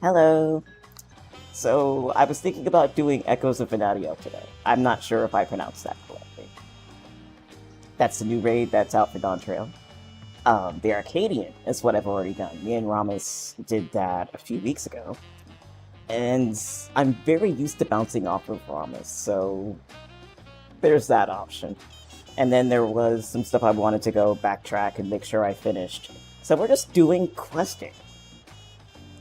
Hello. So, I was thinking about doing Echoes of Vana'diel today. I'm not sure if I pronounced that correctly. That's the new raid that's out for Dawntrail. The Arcadian is what I've already done. Me and Ramos did that a few weeks ago. And I'm very used to bouncing off of Ramos, so there's that option. And then there was some stuff I wanted to go backtrack and make sure I finished. So we're just doing questing.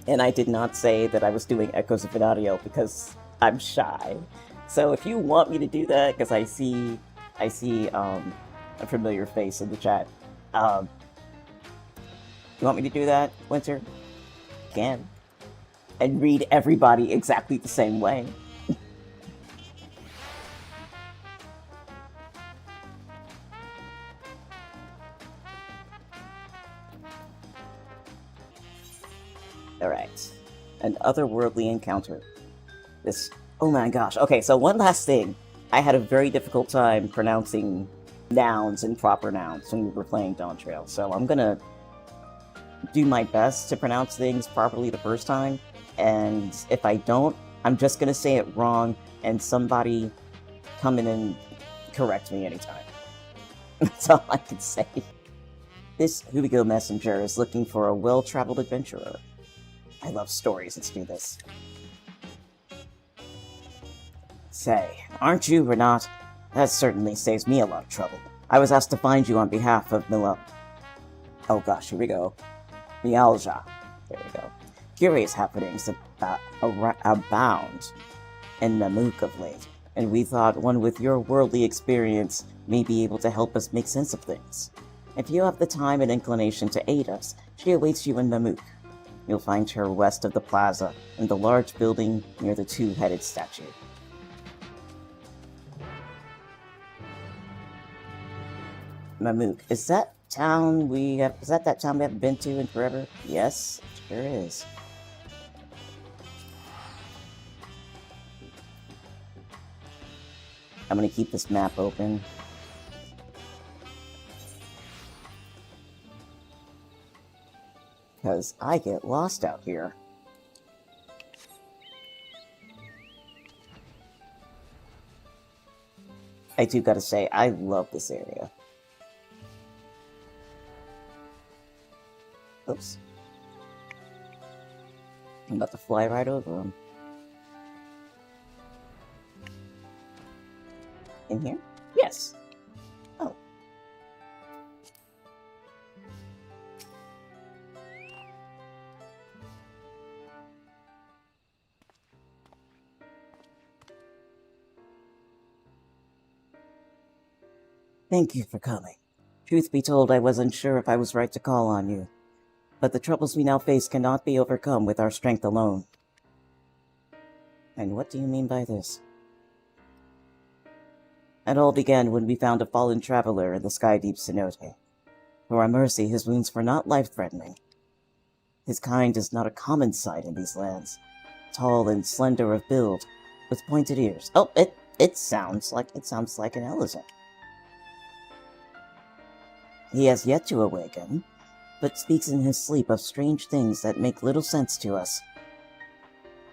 And I did not say that I was doing Echoes of Vana'diel because I'm shy. So if you want me to do that, because I see a familiar face in the chat, you want me to do that, Winter? Can. And read everybody exactly the same way. Alright. An otherworldly encounter. This. Oh my gosh. Okay, so one last thing. I had a very difficult time pronouncing nouns and proper nouns when we were playing Dawntrail, so I'm gonna do my best to pronounce things properly the first time, and if I don't, I'm just gonna say it wrong, and somebody come in and correct me anytime. That's all I can say. This Hubigo messenger is looking for a well-traveled adventurer. I love stories, let's do this. Say, aren't you, Renat? That certainly saves me a lot of trouble. I was asked to find you on behalf of Oh gosh, here we go. Mialja. There we go. Curious happenings abound in Namook of late, and we thought one with your worldly experience may be able to help us make sense of things. If you have the time and inclination to aid us, she awaits you in Namook. You'll find her west of the plaza, in the large building near the two-headed statue. Namook. Is that that town we haven't been to in forever? Yes, it sure is. I'm gonna keep this map open. Because I get lost out here. I do gotta say, I love this area. Oops. I'm about to fly right over them. In here? Yes. Oh. Thank you for coming. Truth be told, I was unsure if I was right to call on you. But the troubles we now face cannot be overcome with our strength alone. And what do you mean by this? It all began when we found a fallen traveler in the Skydeep cenote. For our mercy, his wounds were not life-threatening. His kind is not a common sight in these lands. Tall and slender of build, with pointed ears. Oh, it sounds like an elephant. He has yet to awaken, but speaks in his sleep of strange things that make little sense to us.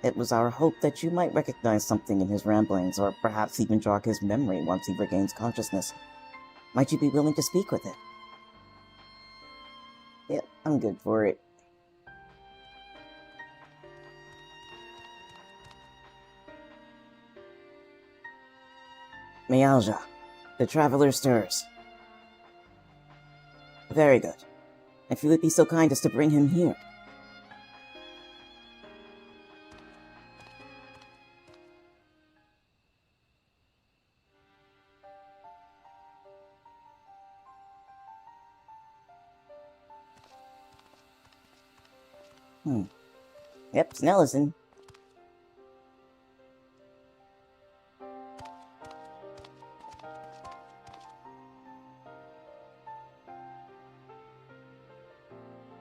It was our hope that you might recognize something in his ramblings, or perhaps even jog his memory once he regains consciousness. Might you be willing to speak with it? Yep, I'm good for it. Mialja, the traveler stirs. Very good. If you would be so kind as to bring him here. Yep, Snellison.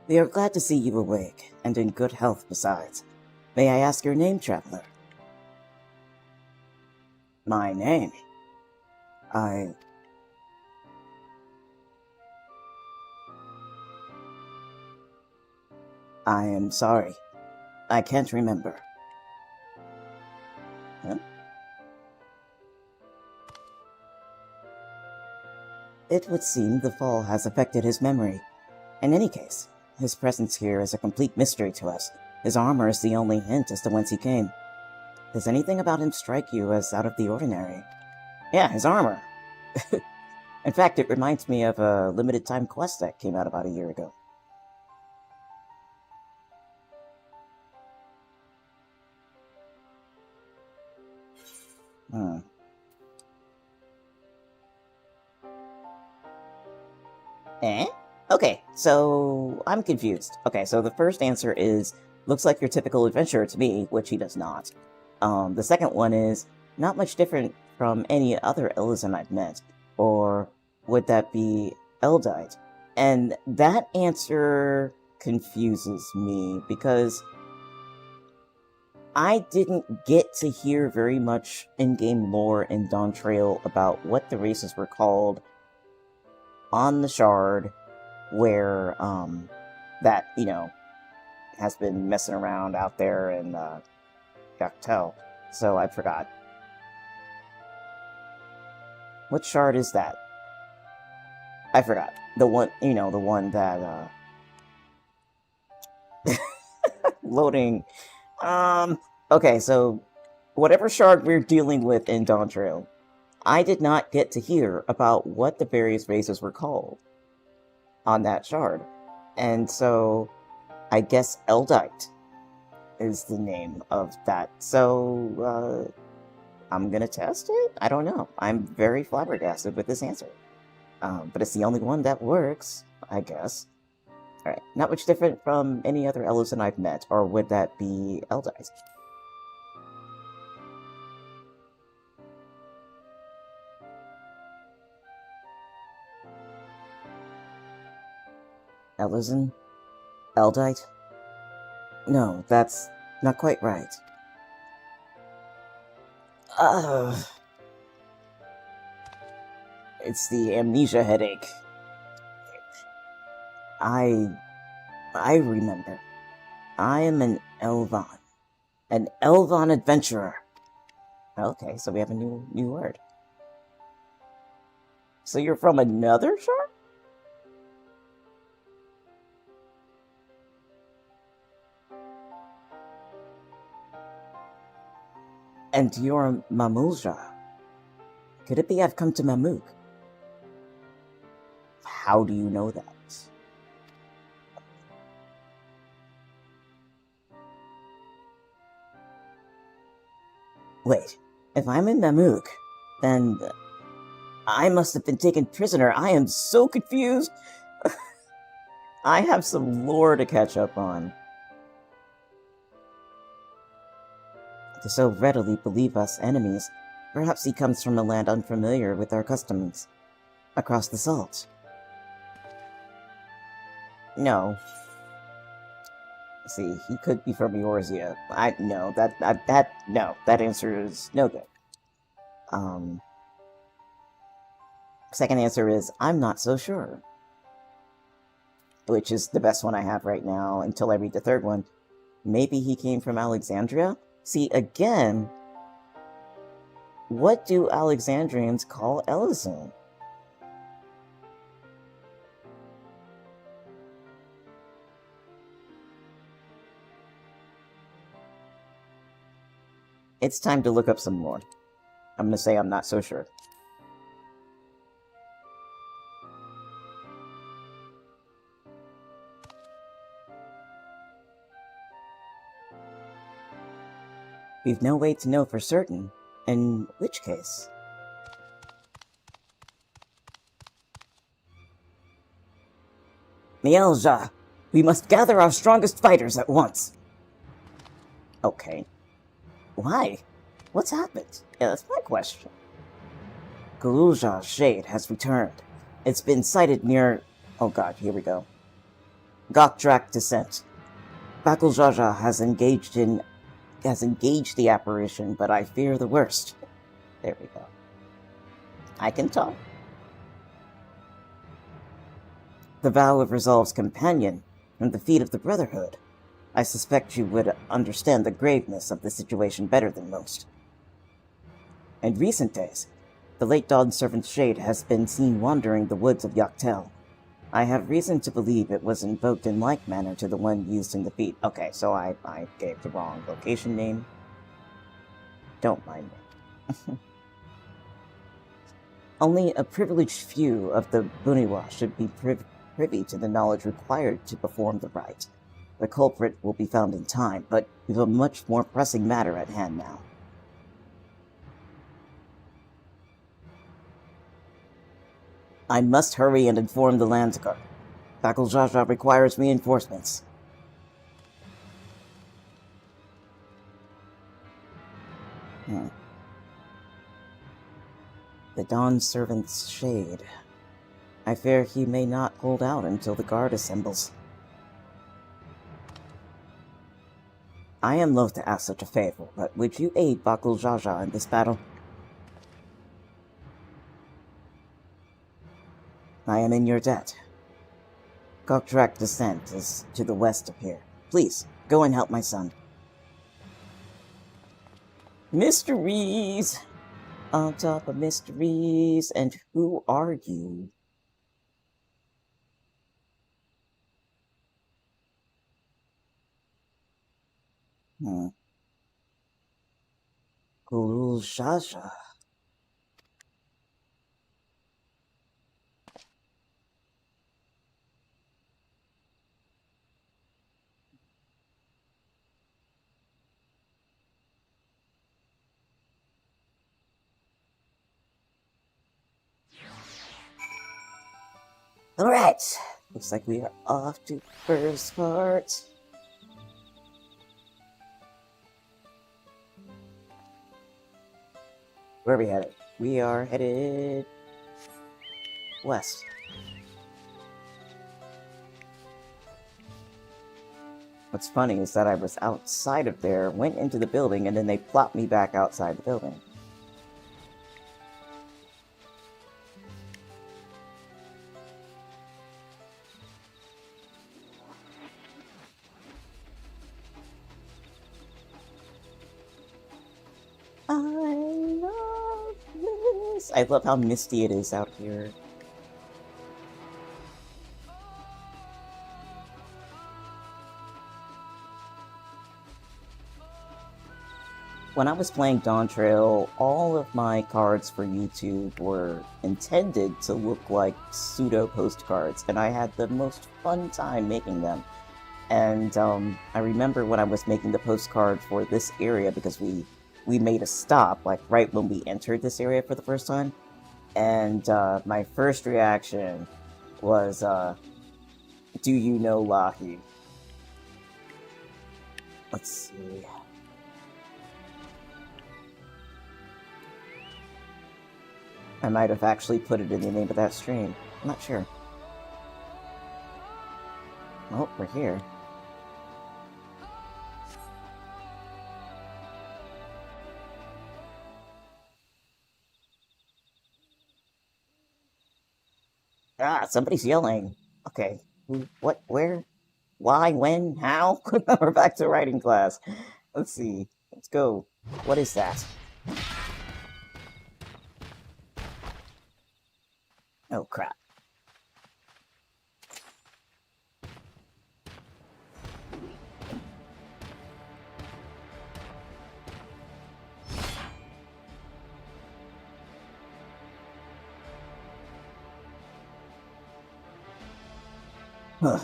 We are glad to see you awake, and in good health besides. May I ask your name, traveler? My name? I am sorry. I can't remember. Huh? It would seem the fall has affected his memory. In any case, his presence here is a complete mystery to us. His armor is the only hint as to whence he came. Does anything about him strike you as out of the ordinary? Yeah, his armor. In fact, it reminds me of a limited-time quest that came out about a year ago. Eh? Okay, so I'm confused. Okay, so the first answer is, looks like your typical adventurer to me, which he does not. The second one is, not much different from any other Elysian I've met. Or would that be Eldite? And that answer confuses me, because I didn't get to hear very much in-game lore in Dawntrail about what the races were called on the Shard, where, that, you know, has been messing around out there in, Gaktel. So I forgot. What Shard is that? I forgot. The one, you know, the one that, loading. Okay, so whatever Shard we're dealing with in Dawntrail, I did not get to hear about what the various races were called on that Shard. And so, I guess Eldite is the name of that. So, I'm gonna test it? I don't know. I'm very flabbergasted with this answer. But it's the only one that works, I guess. Alright, not much different from any other Elysian I've met, or would that be Eldite? Elysian? Eldite? No, that's not quite right. It's the amnesia headache. I remember. I am an Elvan. An Elvan adventurer. Okay, so we have a new word. So you're from another shard? And you're Mamulja. Could it be I've come to Mamuk? How do you know that? Wait, if I'm in Mamuk, then I must have been taken prisoner. I am so confused. I have some lore to catch up on. To so readily believe us enemies, perhaps he comes from a land unfamiliar with our customs. Across the salt. No. See, he could be from Eorzea. No, that answer is no good. Second answer is, I'm not so sure. Which is the best one I have right now until I read the third one. Maybe he came from Alexandria? See, again, what do Alexandrians call Elysian? It's time to look up some more. I'm gonna say I'm not so sure. We've no way to know for certain, in which case... Mielja, we must gather our strongest fighters at once. Okay. Why? What's happened? Yeah, that's my question. Galulja's shade has returned. It's been sighted near... Oh god, here we go. Gokdrak descent. Bakuljaja has engaged the apparition, but I fear the worst. There we go. I can talk. The vow of Resolve's companion, and the feet of the Brotherhood. I suspect you would understand the graveness of the situation better than most. In recent days, the late Dawn Servant Shade has been seen wandering the woods of Yoctel. I have reason to believe it was invoked in like manner to the one used in the feat. Okay, so I gave the wrong location name. Don't mind me. Only a privileged few of the Buniwa should be privy to the knowledge required to perform the rite. The culprit will be found in time, but we have a much more pressing matter at hand now. I must hurry and inform the Landsguard. Bakul Jaja requires reinforcements. The Dawn Servant's Shade. I fear he may not hold out until the guard assembles. I am loath to ask such a favor, but would you aid Bakul Jaja in this battle? I am in your debt. Gokdrak Descent is to the west of here. Please, go and help my son. Mysteries! On top of mysteries, and who are you? Gulul Jaja. Alright, looks like we are off to first part. Where are we headed? We are headed west. What's funny is that I was outside of there, went into the building, and then they plopped me back outside the building. I love how misty it is out here. When I was playing Dawntrail, all of my cards for YouTube were intended to look like pseudo postcards, and I had the most fun time making them. And I remember when I was making the postcard for this area, because we made a stop, like, right when we entered this area for the first time. And my first reaction was, do you know Lahi? Let's see. I might have actually put it in the name of that stream. I'm not sure. Oh, we're here. Ah, somebody's yelling. Okay. Who, what, where, why, when, how? We're back to writing class. Let's see. Let's go. What is that? Oh, crap. Huh.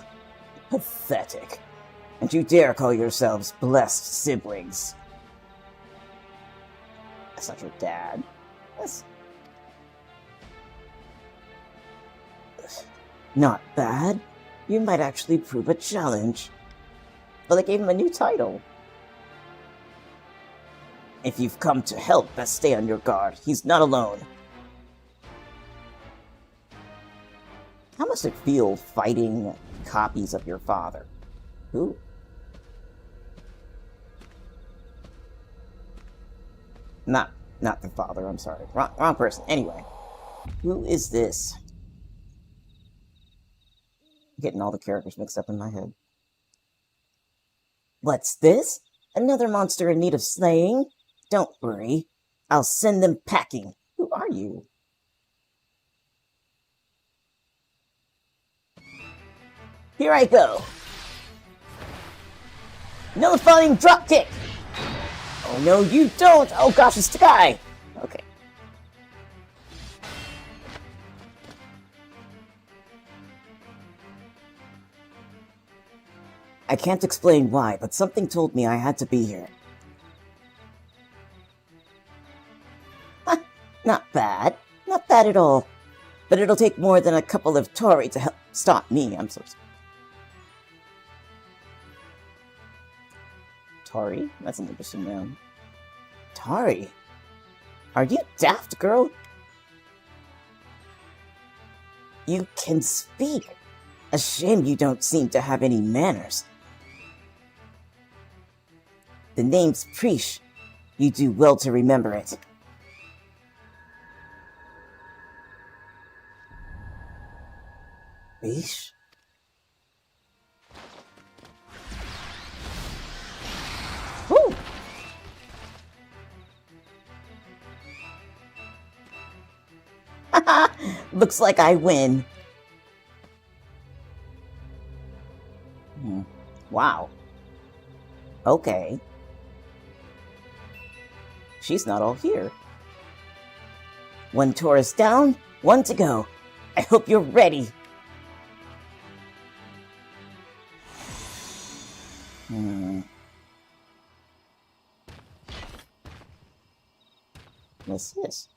Pathetic. And you dare call yourselves blessed siblings. That's not your dad. That's not bad. You might actually prove a challenge. But they gave him a new title. If you've come to help, best stay on your guard. He's not alone. How must it feel fighting copies of your father? Who? Not the father, I'm sorry. Wrong person. Anyway. Who is this? I'm getting all the characters mixed up in my head. What's this? Another monster in need of slaying? Don't worry. I'll send them packing. Who are you? Here I go. Nullifying dropkick! Oh no, you don't! Oh gosh, it's the guy! Okay. I can't explain why, but something told me I had to be here. Not bad. Not bad at all. But it'll take more than a couple of Tori to help stop me. I'm so sorry. Tori? That's an interesting name. Tori? Are you daft, girl? You can speak. A shame you don't seem to have any manners. The name's Prish. You do well to remember it. Prish? Woo! Looks like I win. Wow. Okay. She's not all here. One tourist down, one to go. I hope you're ready. What's this?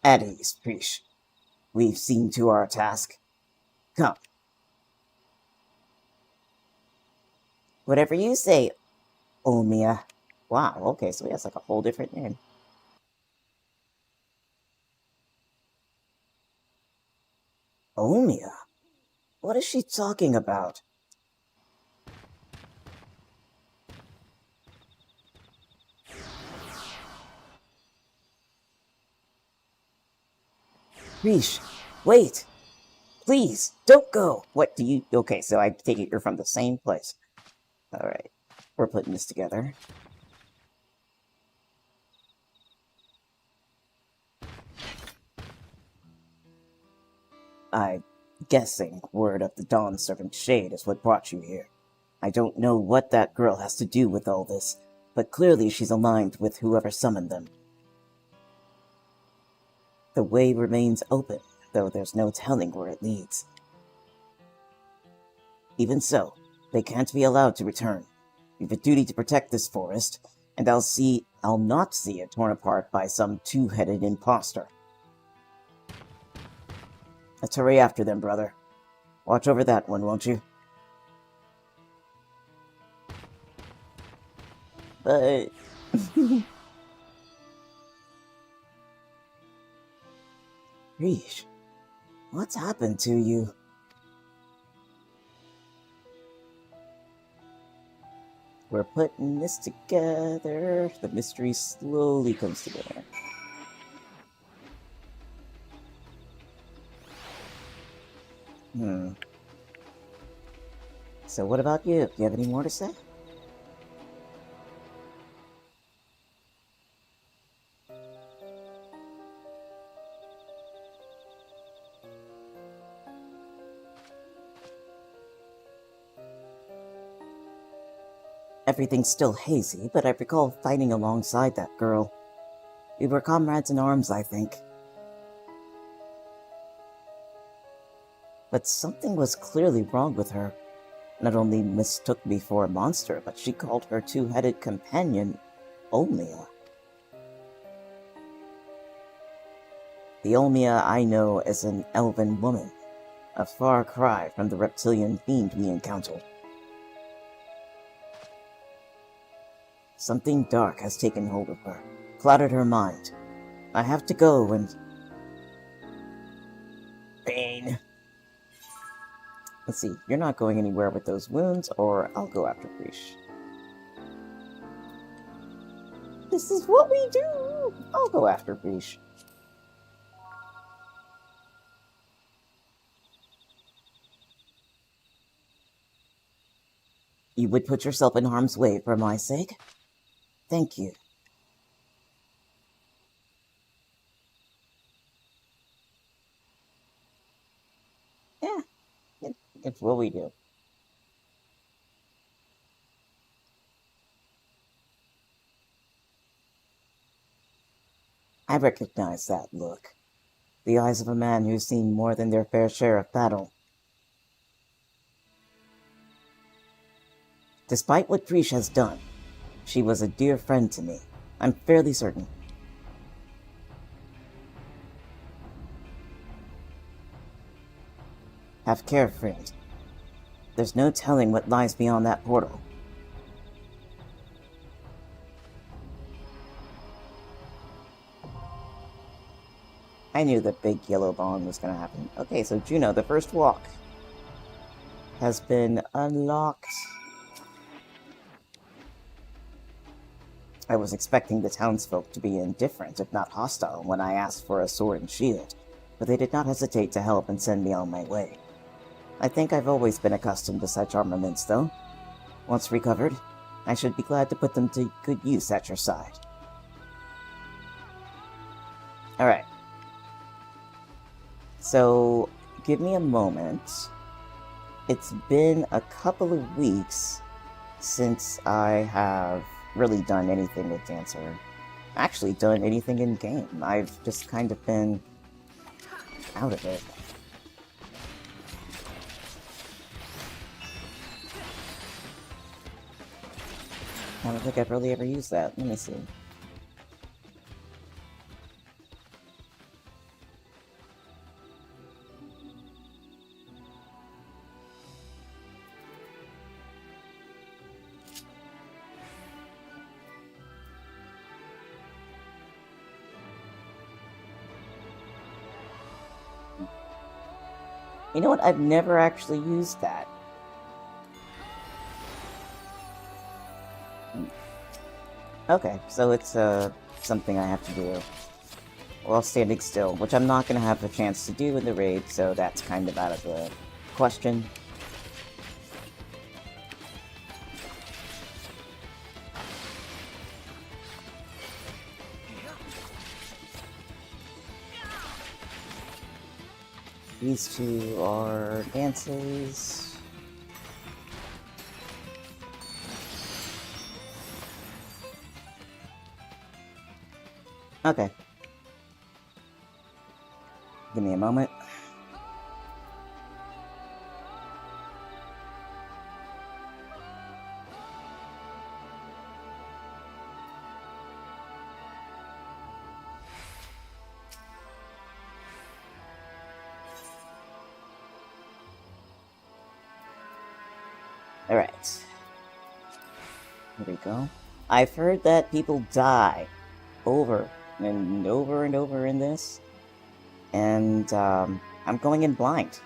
At ease, Prish. We've seen to our task. Come. Whatever you say, Omia. Wow, okay, so he has like a whole different name. Omia? What is she talking about? Rish, wait! Please, don't go! What do you... Okay, so I take it you're from the same place. Alright, we're putting this together. I'm guessing word of the Dawn Servant Shade is what brought you here. I don't know what that girl has to do with all this, but clearly she's aligned with whoever summoned them. The way remains open, though there's no telling where it leads. Even so, they can't be allowed to return. We've a duty to protect this forest, and I'll not see it torn apart by some two-headed imposter. Let's hurry after them, brother. Watch over that one, won't you? But... Rish, what's happened to you? We're putting this together. The mystery slowly comes together. So what about you? Do you have any more to say? Everything's still hazy, but I recall fighting alongside that girl. We were comrades in arms, I think. But something was clearly wrong with her. Not only mistook me for a monster, but she called her two-headed companion Omia. The Omia I know is an elven woman, a far cry from the reptilian fiend we encountered. Something dark has taken hold of her, clouded her mind. I have to go and... Pain. Let's see, you're not going anywhere with those wounds, or I'll go after Prish. This is what we do! I'll go after Prish. You would put yourself in harm's way for my sake? Thank you. Yeah, it's what we do. I recognize that look. The eyes of a man who's seen more than their fair share of battle. Despite what Trish has done, she was a dear friend to me. I'm fairly certain. Have care, friend. There's no telling what lies beyond that portal. I knew the big yellow bond was going to happen. Okay, so Jeuno, the first walk has been unlocked. I was expecting the townsfolk to be indifferent, if not hostile, when I asked for a sword and shield, but they did not hesitate to help and send me on my way. I think I've always been accustomed to such armaments, though. Once recovered, I should be glad to put them to good use at your side. Alright. So, give me a moment. It's been a couple of weeks since I have really done anything with Dancer. Actually done anything in game. I've just kind of been out of it. I don't think I've really ever used that. Let me see. You know what? I've never actually used that. Okay, so it's something I have to do while standing still, which I'm not going to have a chance to do in the raid, so that's kind of out of the question. These two are dances. Okay. Give me a moment. Alright. Here we go. I've heard that people die over and over and over in this, and I'm going in blind.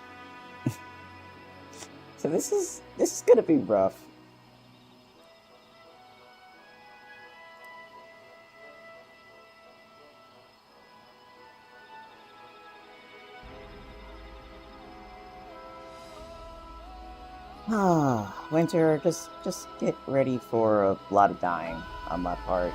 So this is gonna be rough. Winter, just get ready for a lot of dying on my part.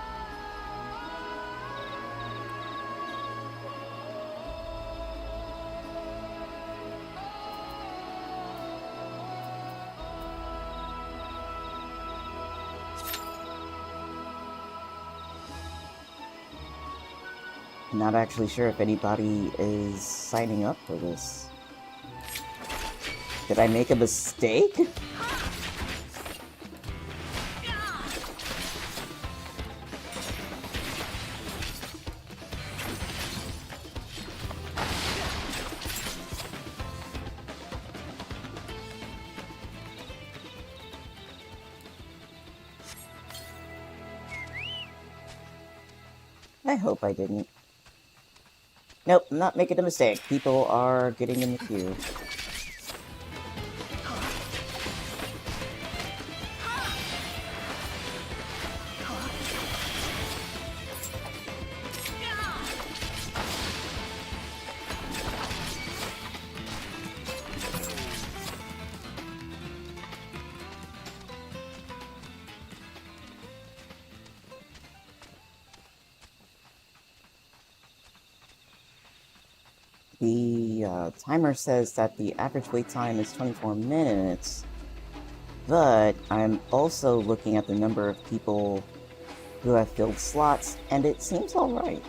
I'm not actually sure if anybody is signing up for this. Did I make a mistake? I hope I didn't. Nope, I'm not making a mistake. People are getting in the queue. The timer says that the average wait time is 24 minutes, but I'm also looking at the number of people who have filled slots, and it seems alright.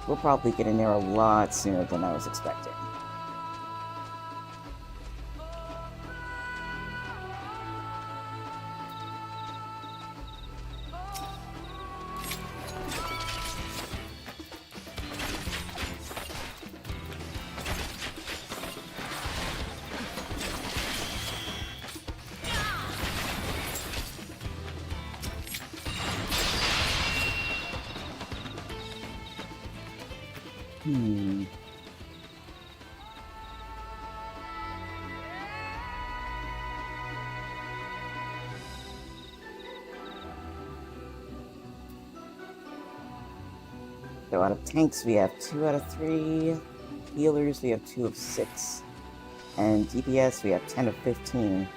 We'll probably get in there a lot sooner than I was expecting. So out of tanks, we have 2 out of 3. Healers, we have 2 of 6. And DPS, we have 10 of 15.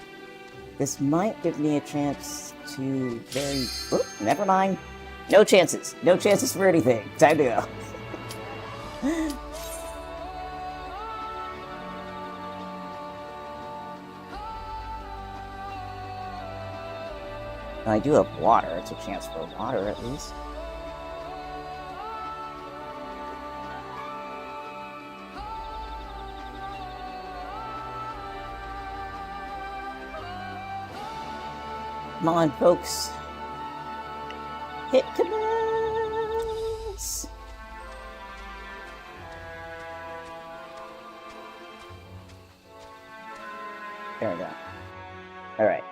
This might give me a chance to very... Oh, never mind. No chances. No chances for anything. Time to go. I do have water. It's a chance for water, at least. Come on, folks. Hit commands! There we go. Alright.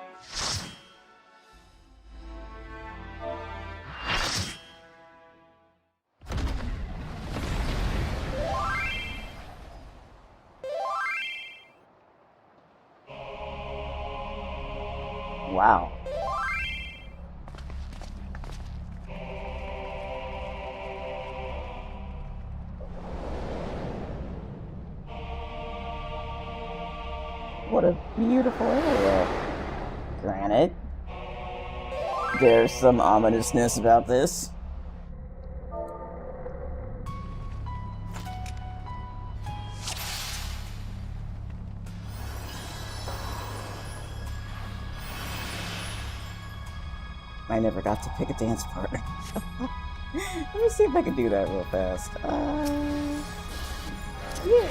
Wow. What a beautiful area. Granted, there's some ominousness about this. I never got to pick a dance partner. Let me see if I can do that real fast. Yeah.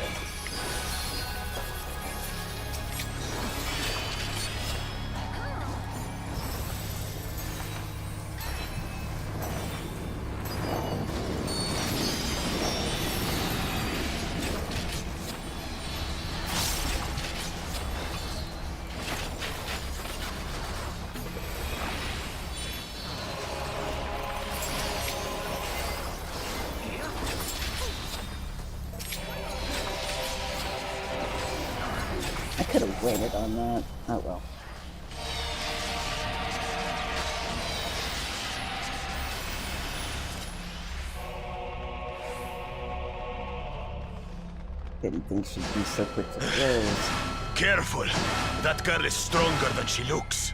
I could have waited on that. Oh well. Didn't think she'd be so quick to close. Careful! That girl is stronger than she looks.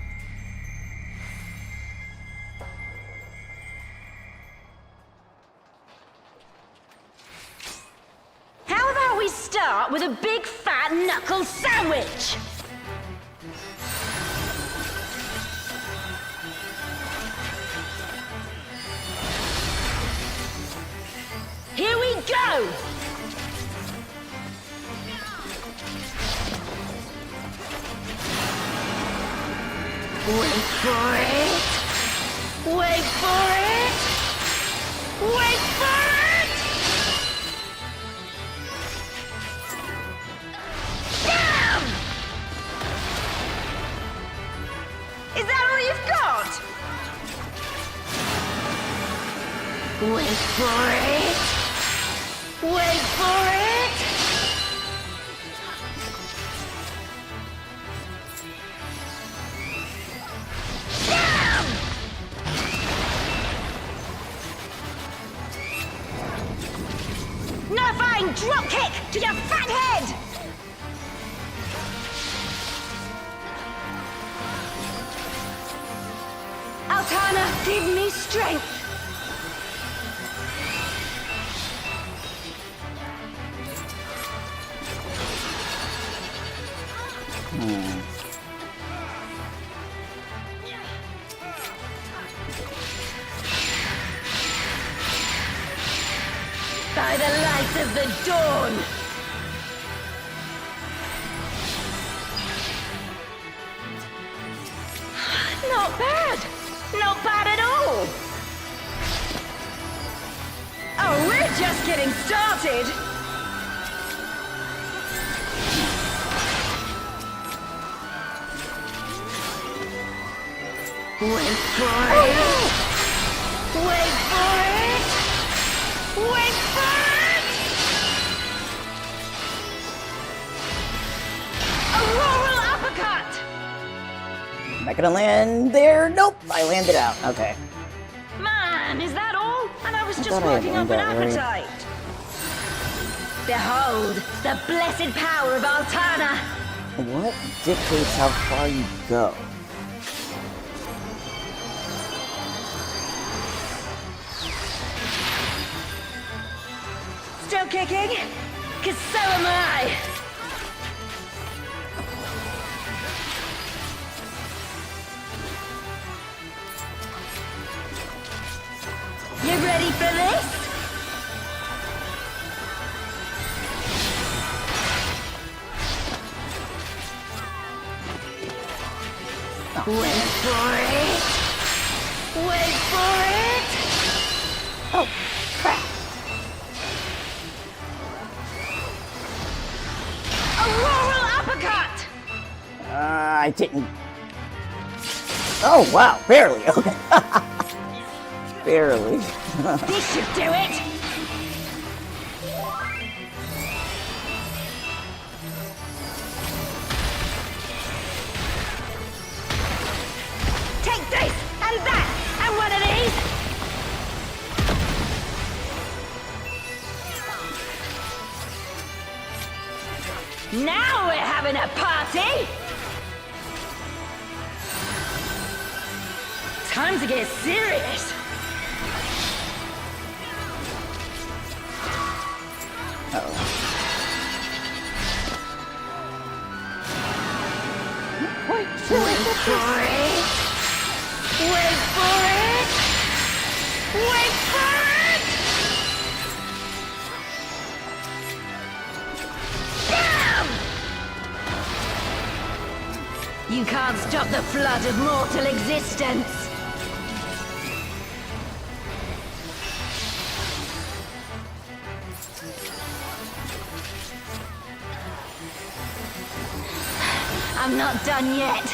How about we start with a big fat knuckle sandwich? Here we go! Wait for it! Wait for it! Wait for it! Damn! Is that all you've got? Wait for it! Wait for it! Nerfine drop kick to your fat head! Altana, give me strength! by the light of the dawn! Not bad! Not bad at all! Oh, we're just getting started! Wait for it! Wait for it! Wait for it! Auroral uppercut! Am I gonna land there? Nope, I landed out. Okay. Man, is that all? And I was just thought I had working up an aimed that area. appetite. Behold, the blessed power of Altana! What dictates how far you go? Still kicking? 'Cause so am I! You ready for this? Wait for it! Wait for it! Oh, crap. Auroral uppercut! I didn't... Oh, wow, barely, okay. Barely. This should do it! Take this, and that, and one of these! Now we're having a party! Time to get serious! Wait for it! Wait for it! Wait for it! Bam! You can't stop the flood of mortal existence! I'm not done yet.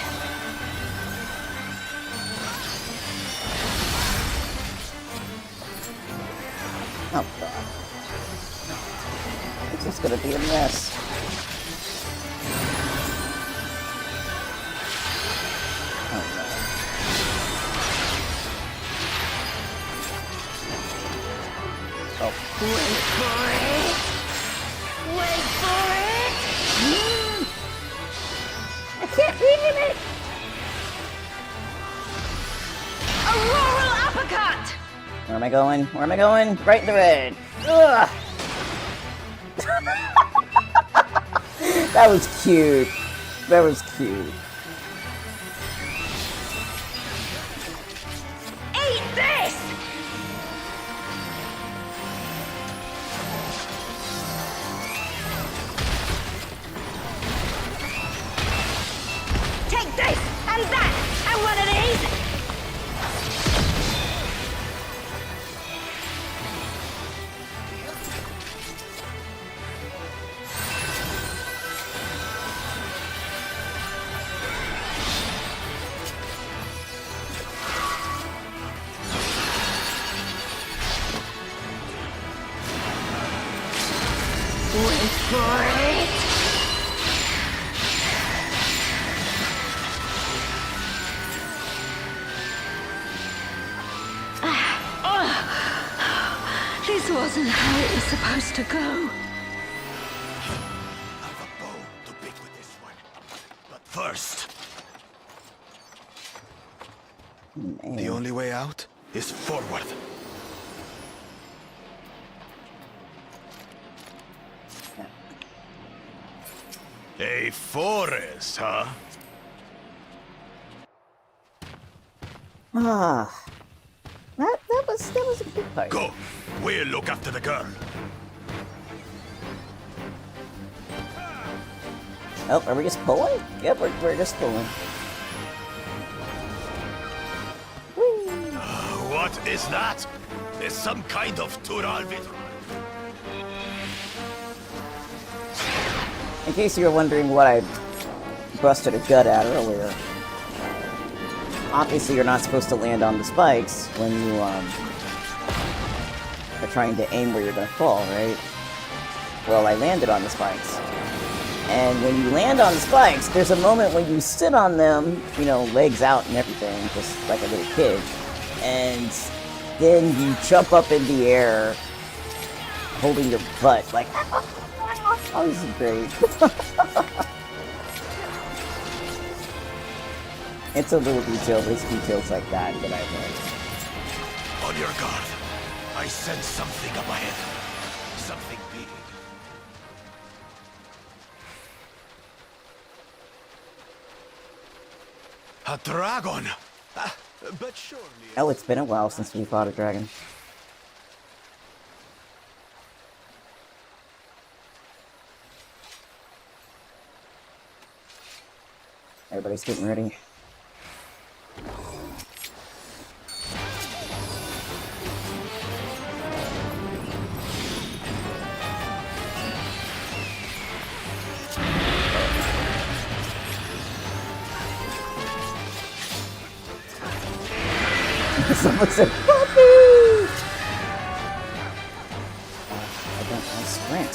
Oh, God. It's just gonna be a mess. Oh, no. Oh. Wait for it! Wait for it! I can't even it! Auroral uppercut! Where am I going? Where am I going? Right in the red. Ugh. That was cute. That was cute. Eat this! Take this, and that, and one of these! Wait for it! This wasn't how it was supposed to go. I've a bow to pick with this one. But first, the only way out is forward. A forest, huh? Ah. That was a good fight. Go. We'll look after the girl. Oh, are we just pulling? Yep, we're just pulling. What is that? Is some kind of Tural Vitral? In case you were wondering what I busted a gut at earlier, obviously you're not supposed to land on the spikes when you are trying to aim where you're gonna fall, right? Well, I landed on the spikes. And when you land on the spikes, there's a moment when you sit on them, you know, legs out and everything, just like a little kid, and then you jump up in the air holding your butt, like, oh, this is great. It's a little detail, but it's details like that that I like. On your guard. I sense something up ahead. Something big. A dragon! But surely... Oh, it's been a while since we fought a dragon. Everybody's getting ready. Someone said, "Puppy!" I don't want to sprint.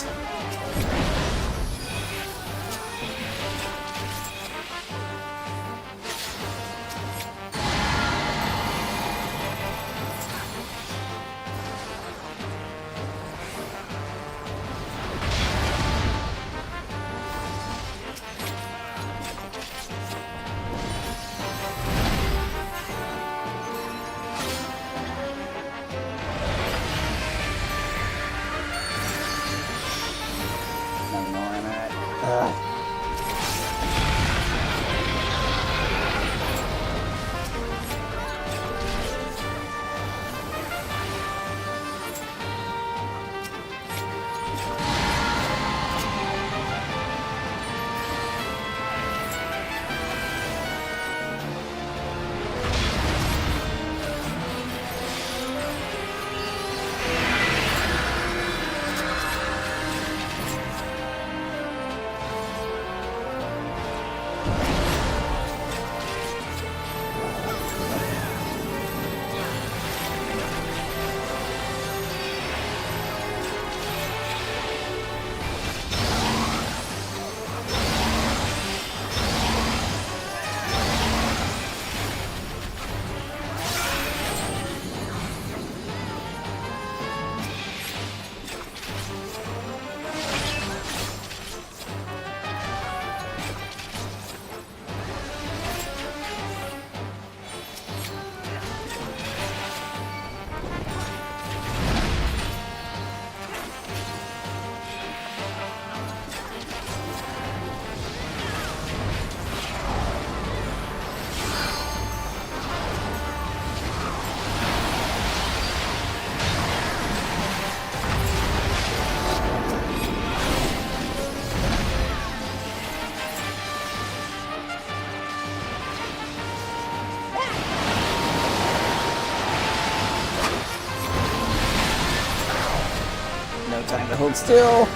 Time to hold still.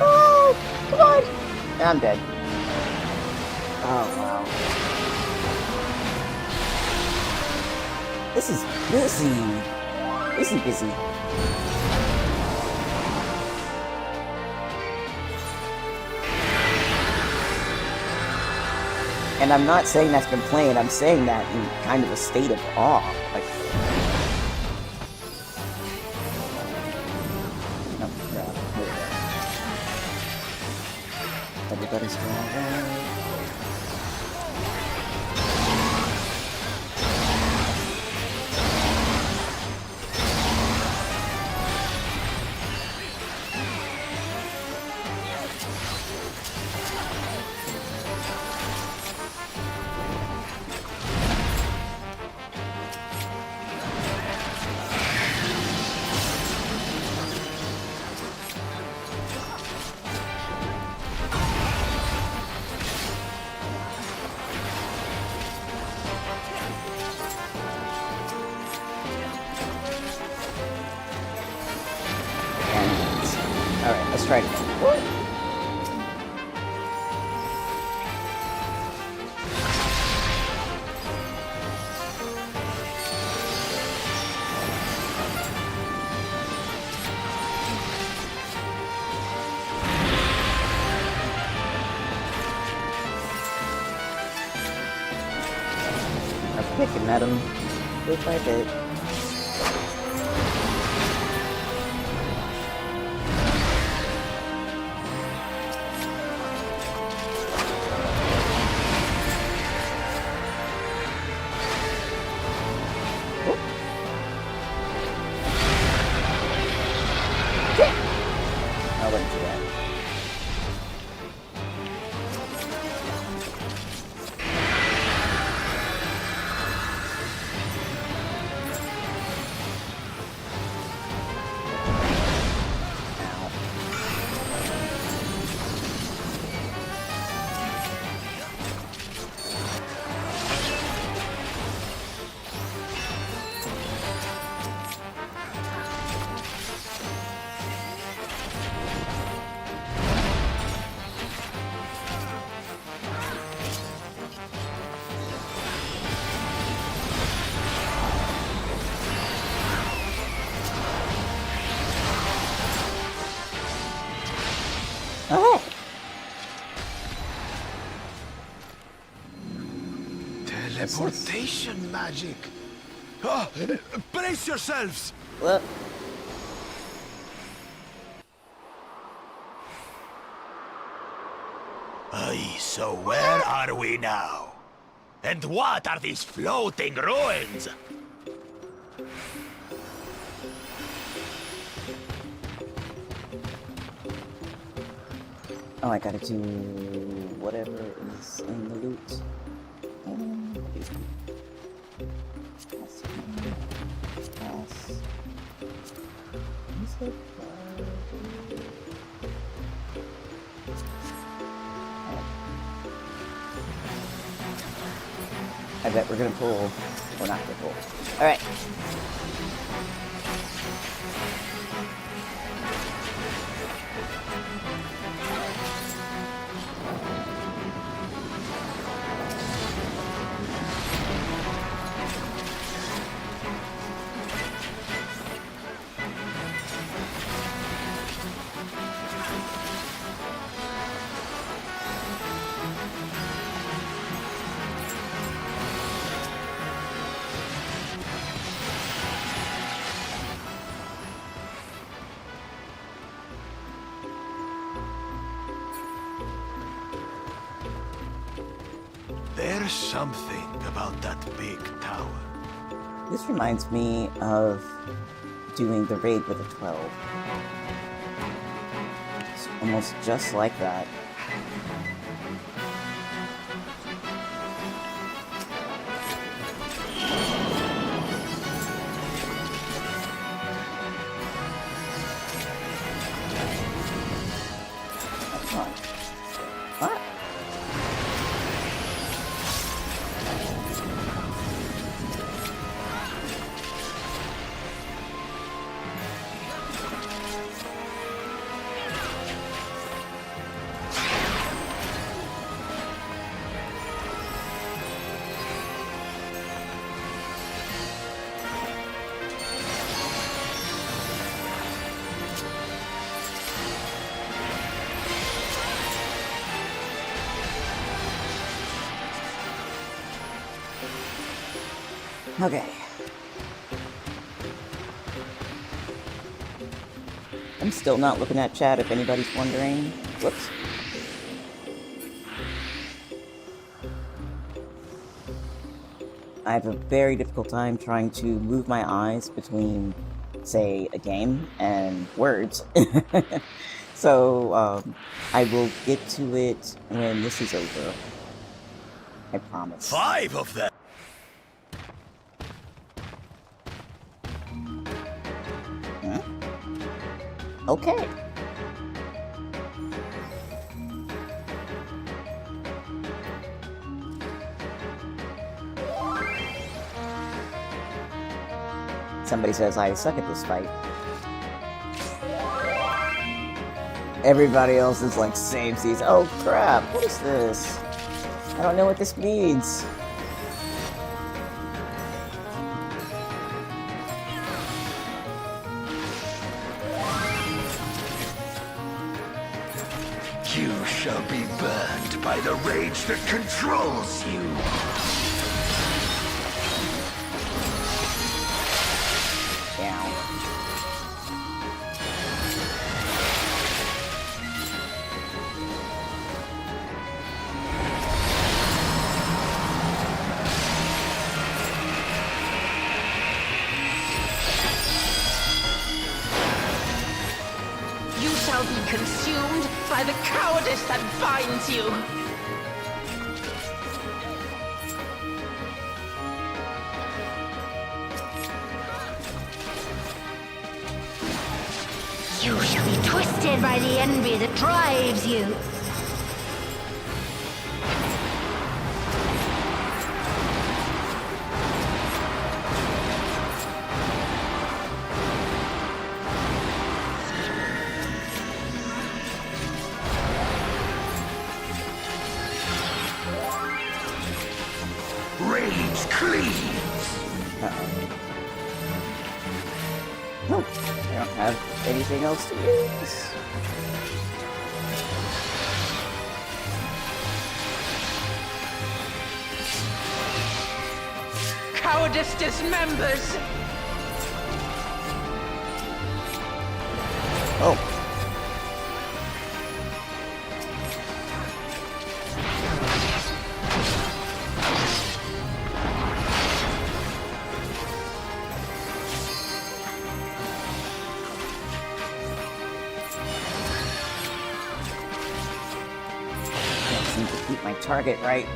Oh, come on. I'm dead. Oh, wow. This is busy. Busy. And I'm not saying that to complain, I'm saying that in kind of a state of awe. Like, oh, crap. Everybody's doing alright. try it again. Woo! Picking at him bit by bit. I wouldn't do that. Oh! Teleportation magic! Oh, brace yourselves! What? Aye, so where are we now? And what are these floating ruins? Oh, I gotta do whatever is in the loot. I bet we're gonna pull. We're not gonna pull. Alright. There's something about that big tower. This reminds me of doing the raid with a 12. It's almost just like that. Come on. What? Okay. I'm still not looking at chat if anybody's wondering. Whoops. I have a very difficult time trying to move my eyes between, say, a game and words. So, I will get to it when this is over. I promise. 5 of them! Okay. Somebody says I suck at this fight. Everybody else is like same season. Oh crap, what is this? I don't know what this means. You shall be burned by the rage that controls you. Down. You shall be consumed by the cowardice that binds you. You shall be twisted by the envy that drives you. Rage cleaves. Nope, I don't have anything else to use. Cowardice dismembers. Oh. Can't seem to keep my target right.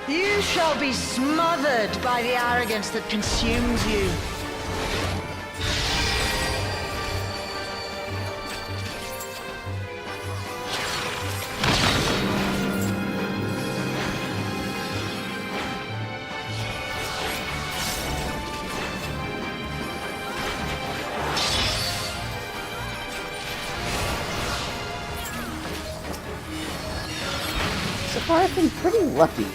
You shall be smothered by the arrogance that consumes you. So far I've been pretty lucky.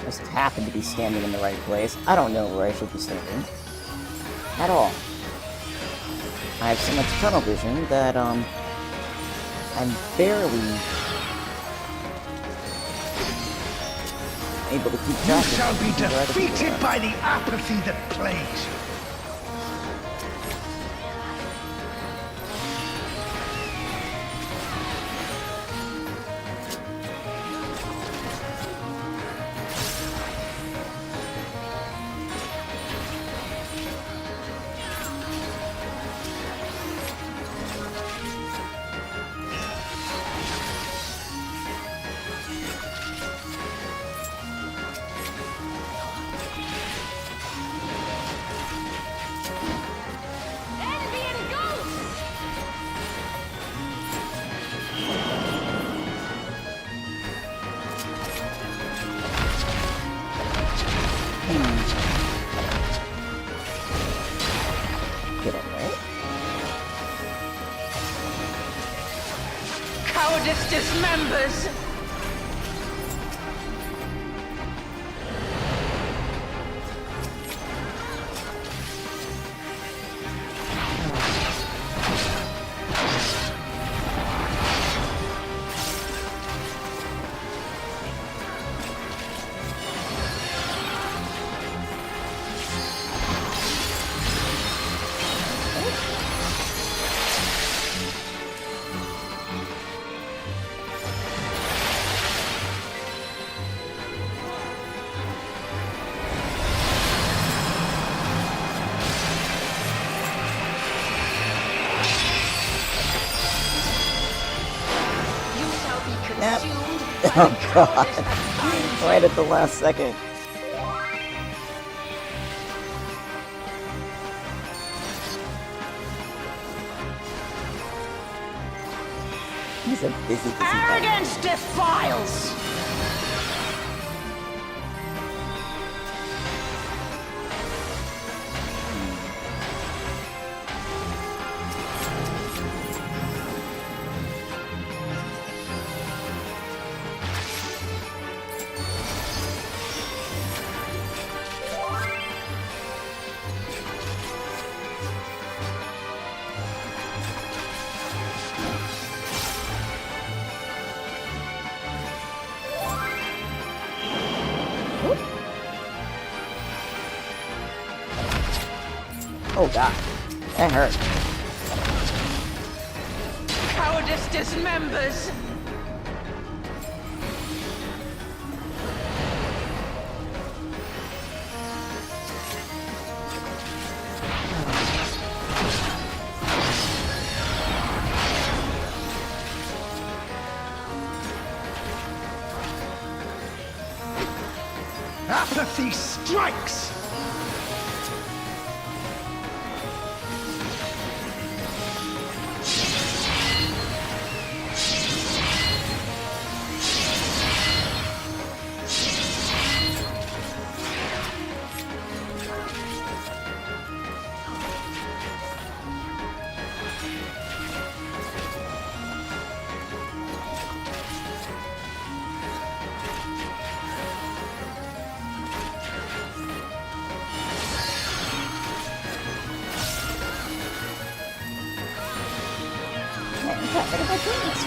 Just happen to be standing in the right place. I don't know where I should be standing. At all. I have so much tunnel vision that, I'm barely able to keep You track shall of be where other people defeated are. by the apathy that plagues you. Get it right. Cowardice dismembers. Yep. Consumed Oh by the god. cowardice that binds you. Right at the last second. He's a busy guy. Arrogance defiles. Oh god. That hurt. Cowardice dismembers. Apathy strikes!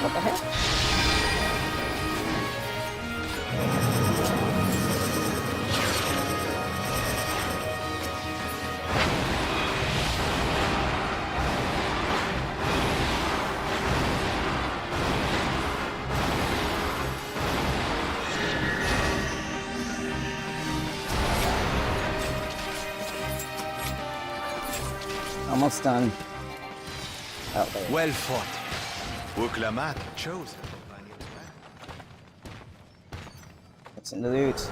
What the heck? Almost done. Oh, there. Well fought. Uklamat chosen. What's in the loot?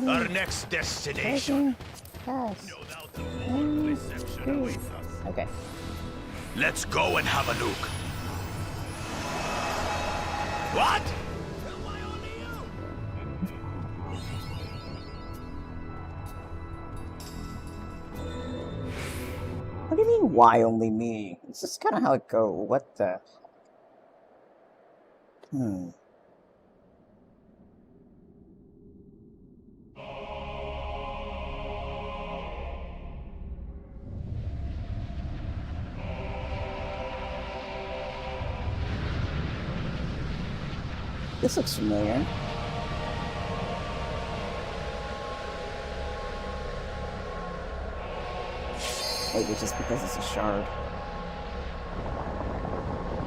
Our next destination. Yes. No doubt the warm reception awaits us. Okay. Let's go and have a look. What? What do you mean, why only me? It's just kind of how it go. What the? This looks familiar. Maybe it's just because it's a shard.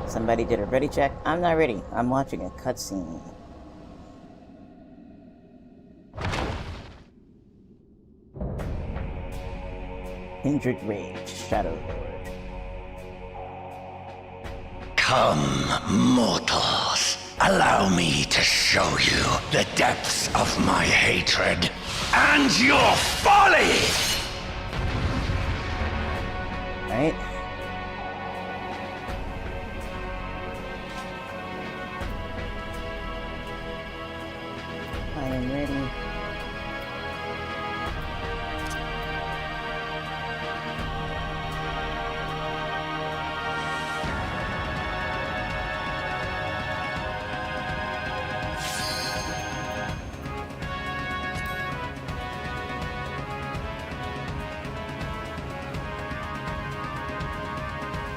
Somebody did a ready check. I'm not ready. I'm watching a cutscene. Kindred Rage, Shadow Lord. Come, mortals. Allow me to show you the depths of my hatred and your folly! Right? I am ready.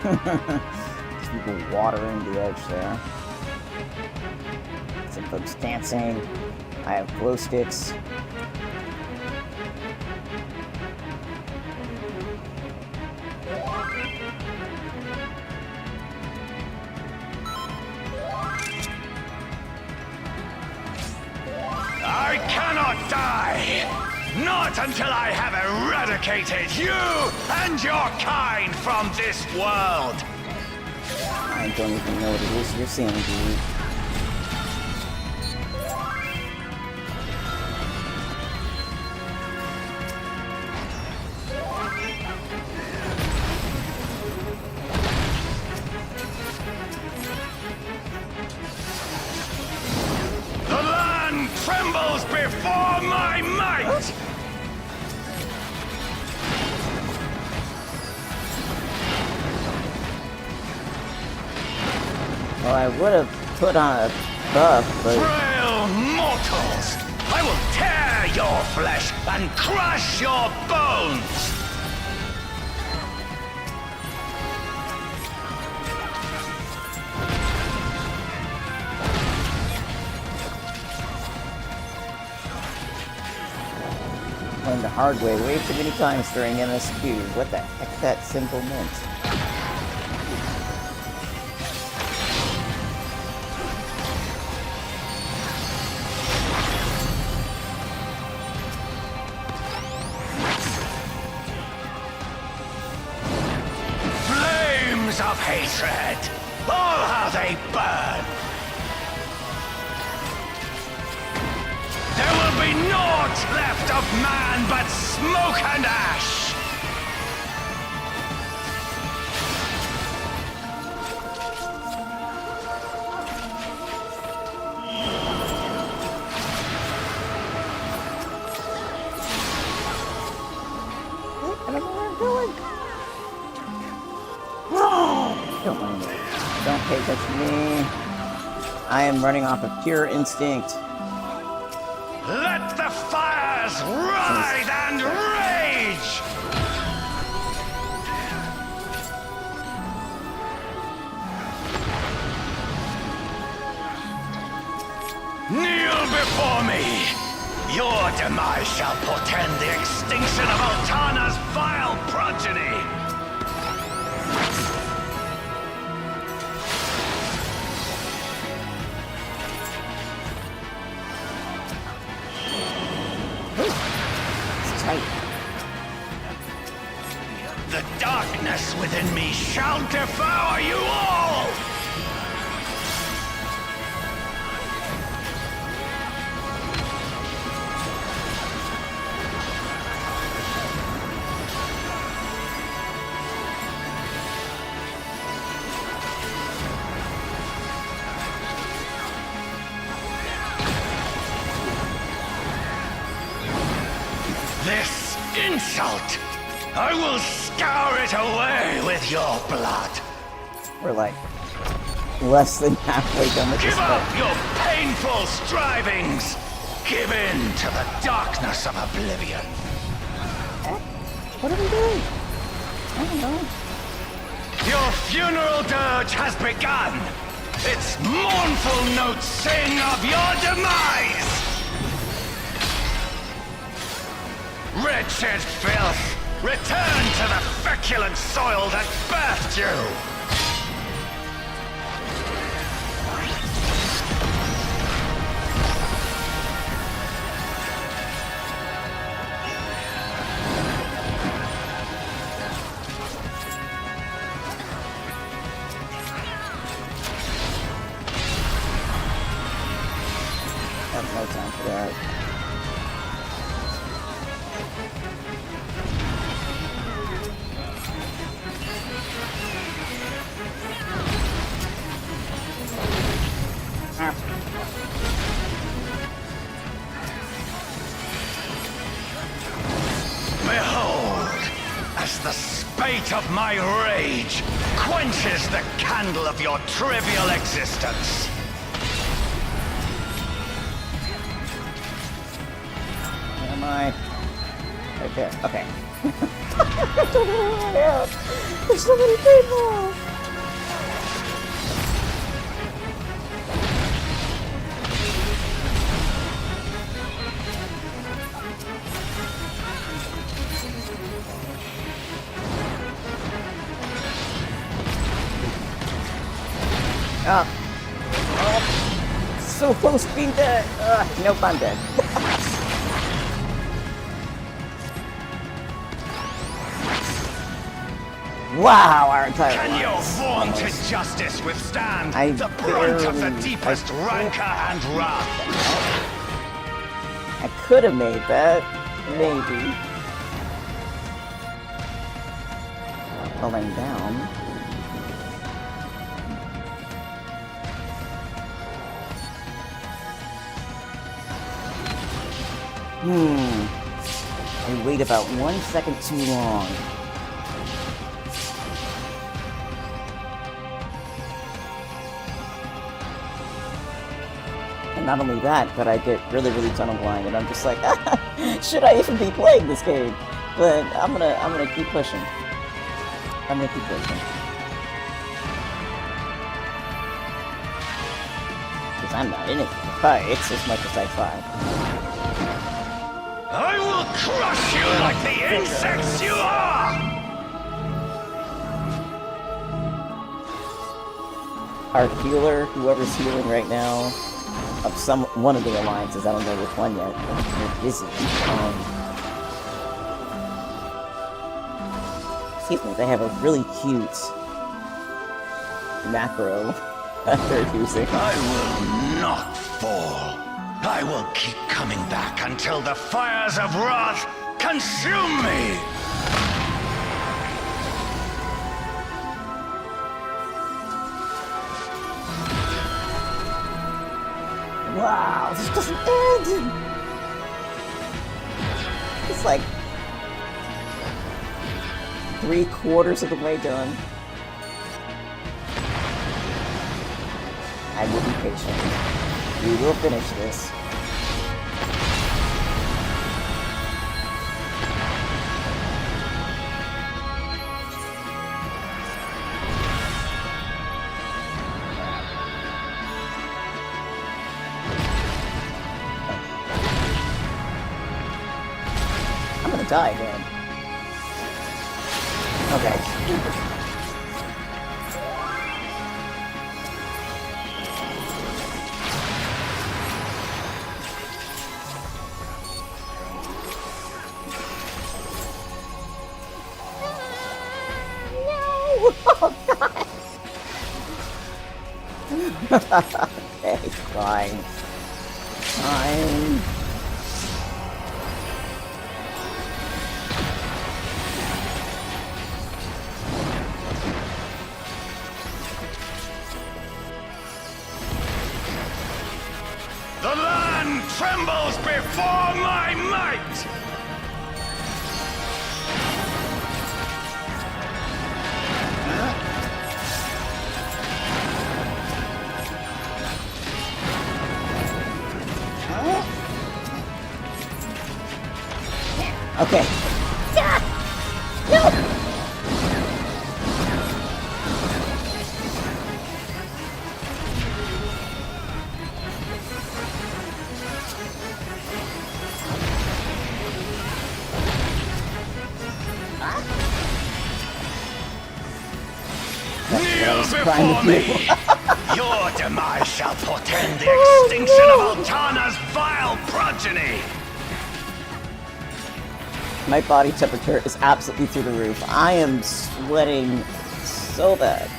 Just people watering the edge there. Some folks dancing. I have glow sticks. I cannot die! Not until I have eradicated you and your kind from this world! I don't even know what it is you're seeing, dude. The land trembles before my might! Well, I would have put on a buff, but Frail mortals! I will tear your flesh and crush your bones! Learned the hard way way too many times during MSQ. What the heck that symbol meant. Flames of hatred! Oh, how they burn! There will be naught left of man but smoke and ash! I don't know where I'm going. Don't mind me. Don't pay attention to me. I am running off of pure instinct. Let the fires writhe and rage! Kneel before me! Your demise shall portend the extinction of Altana's vile progeny! It's tight. The darkness within me shall devour you all! This insult! I will scour it away with your blood! We're like less than halfway done with this Give up fight. your painful strivings! Give in to the darkness of oblivion! What are we doing? I don't know. Your funeral dirge has begun! Its mournful notes sing of your demise! Wretched filth! Return to the feculent soil that birthed you! Have no time for that. Behold, as the spate of my rage quenches the candle of your trivial existence. Where am I? Right there. Okay. I don't know where I am. There's so many people. Ah. Oh. So close to being dead. Nope, I'm dead. Wow, our entire Can your lives. vaunted Almost. justice withstand I the brunt of the barely- deepest rancor and wrath? I could have made that. Maybe. Falling down. I wait about 1 second too long. And not only that, but I get really, really tunnel blind, and I'm just like, should I even be playing this game? But I'm gonna keep pushing. I'm gonna keep pushing. Because I'm not in it for the fights as much as I try. I will crush you like the insects you are! Our healer, whoever's healing right now, of one of the alliances, I don't know which one yet, but they're busy. Excuse me, they have a really cute macro that they're using. I will not fall. I will keep coming back until the fires of wrath consume me! Wow, this doesn't end! It's like 3/4 of the way done. I will be patient. We will finish this. I'm gonna die again. Okay. Okay, fine. Fine. The land trembles before my might! Okay. No! Kneel before me! Your demise shall portend the extinction of Altana's vile progeny! My body temperature is absolutely through the roof. I am sweating so bad.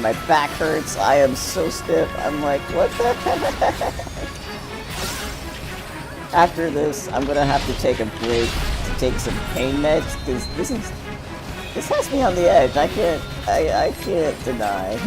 My back hurts. I am so stiff. I'm like, what the heck? After this, I'm gonna have to take a break to take some pain meds because this has me on the edge. I can't deny.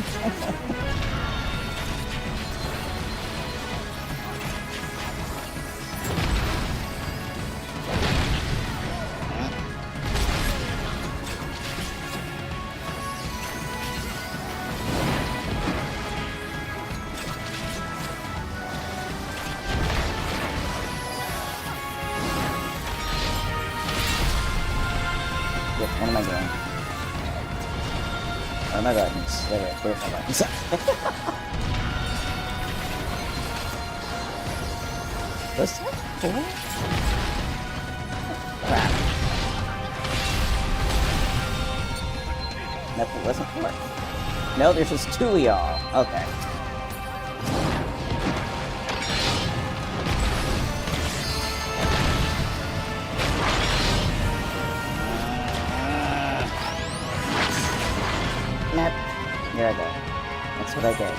What am I doing? Where are my buttons? There, where's my buttons? Was that four? Crap. Nope, it wasn't four. No, there's just two of y'all. Okay. Nope. There I go. That's what I did.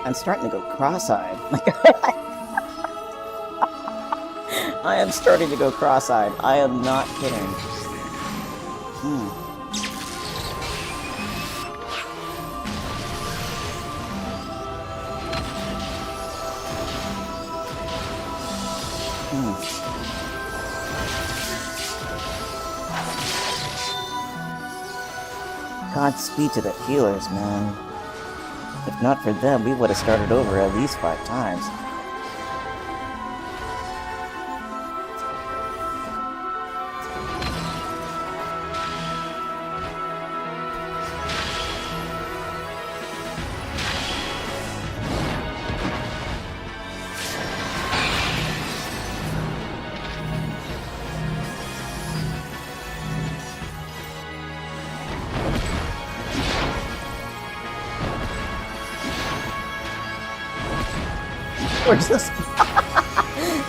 I'm starting to go cross-eyed. I am starting to go cross-eyed. I am not kidding. Godspeed to the healers, man. If not for them, we would have started over at least 5 times. We're just...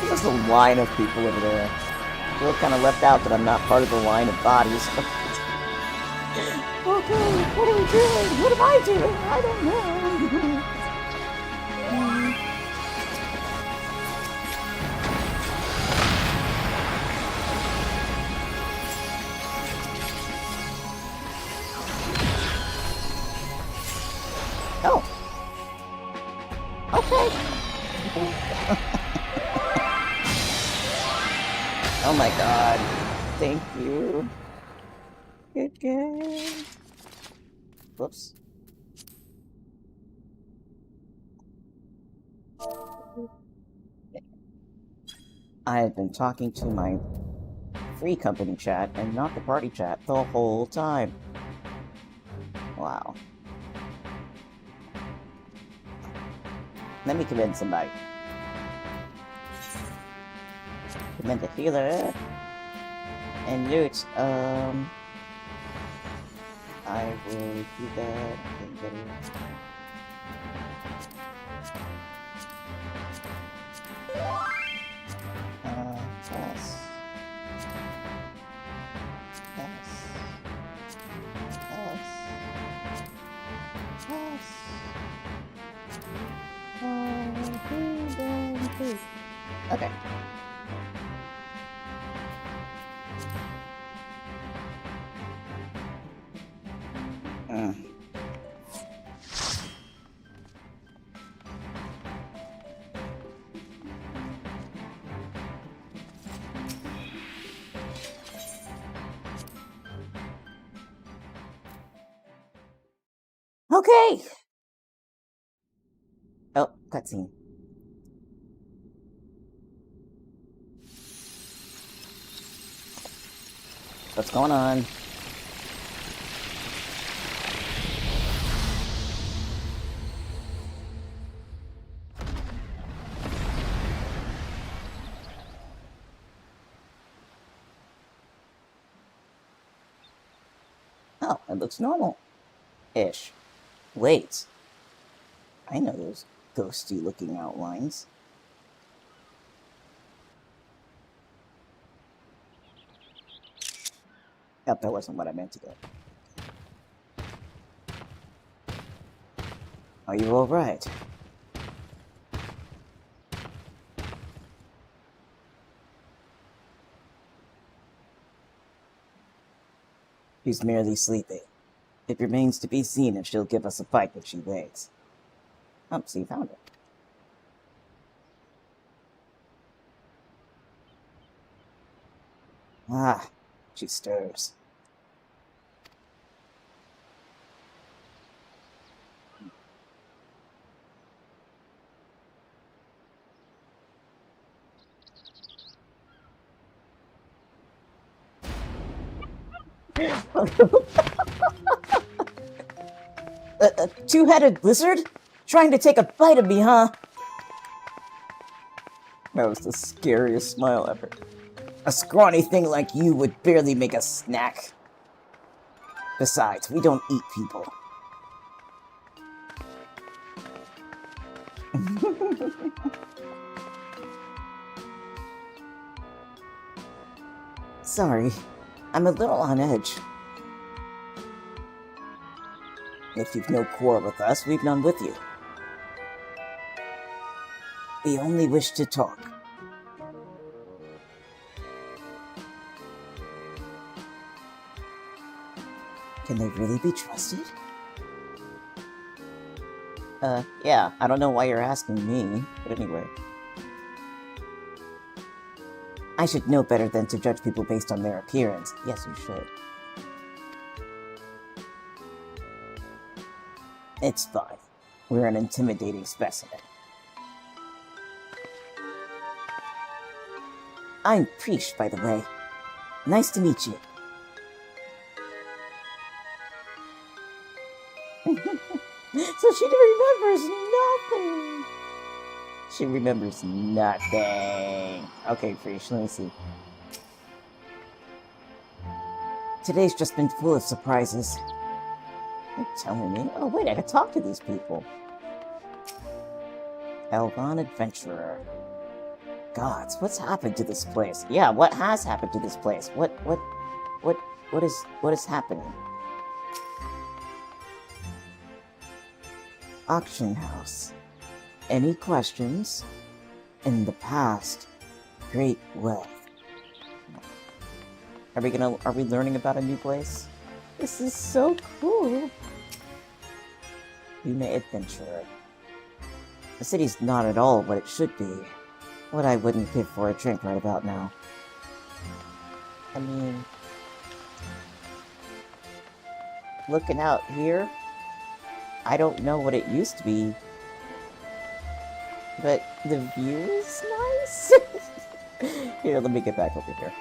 There's a line of people over there. I feel kind of left out that I'm not part of the line of bodies. Okay, what are we doing? What am I doing? I don't know. Oh. Okay. Oh my god. Thank you. Good game. Whoops. I had been talking to my free company chat and not the party chat the whole time. Wow. Let me commend somebody. Commend a healer. And loot. I will do that and get it. Pass. Pass. Pass. Pass. Okay. Okay. Oh, cutscene. What's going on? Oh, it looks normal-ish. Wait. I know those ghosty-looking outlines. Oh, that wasn't what I meant to do. Are you alright? She's merely sleeping. It remains to be seen if she'll give us a fight when she wakes. Oh, so you found it. Ah, she stirs. A two-headed lizard? Trying to take a bite of me, huh? That was the scariest smile ever. A scrawny thing like you would barely make a snack. Besides, we don't eat people. Sorry, I'm a little on edge. If you've no quarrel with us, we've none with you. We only wish to talk. Can they really be trusted? Yeah, I don't know why you're asking me, but anyway. I should know better than to judge people based on their appearance. Yes, you should. It's fine. We're an intimidating specimen. I'm Preesh, by the way. Nice to meet you. So she remembers nothing. She remembers nothing. Okay, Preesh, let me see. Today's just been full of surprises. You're telling me? Oh, wait, I can talk to these people. Elvan Adventurer. Gods, what's happened to this place? Yeah, what has happened to this place? What is happening? Auction house. Any questions? In the past, great wealth. Are we learning about a new place? This is so cool. Yeuno Adventurer. The city's not at all what it should be. What I wouldn't give for a drink right about now. I mean, looking out here, I don't know what it used to be, but the view is nice. Here, let me get back over here.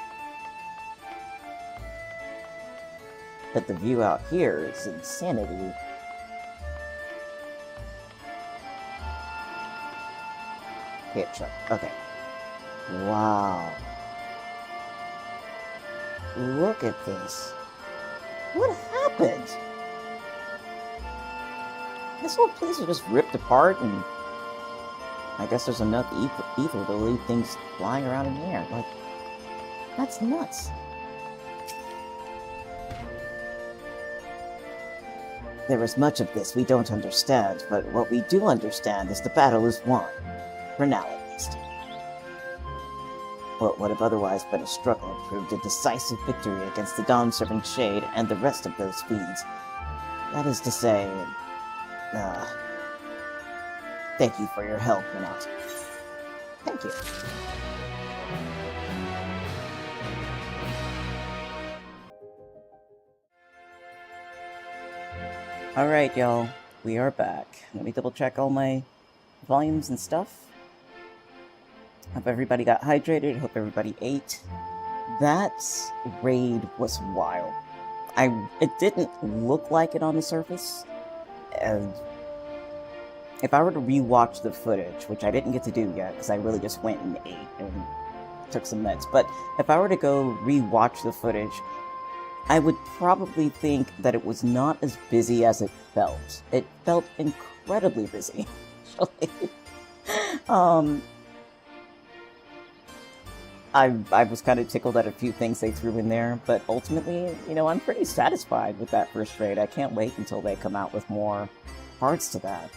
But the view out here is insanity. Hit truck. Okay. Wow. Look at this. What happened? This whole place was just ripped apart, and I guess there's enough ether to leave things flying around in the air. Like, that's nuts. There is much of this we don't understand, but what we do understand is the battle is won. For now, at least. What would have otherwise been a struggle proved a decisive victory against the Dawn-Servant Shade and the rest of those fiends. That is to say, thank you for your help, Renat. Thank you. Alright, y'all. We are back. Let me double check all my volumes and stuff. Hope everybody got hydrated. Hope everybody ate. That raid was wild. It didn't look like it on the surface. And if I were to rewatch the footage, which I didn't get to do yet, because I really just went and ate and took some meds, but if I were to go rewatch the footage, I would probably think that it was not as busy as it felt. It felt incredibly busy. I was kind of tickled at a few things they threw in there, but ultimately, you know, I'm pretty satisfied with that first raid. I can't wait until they come out with more parts to that.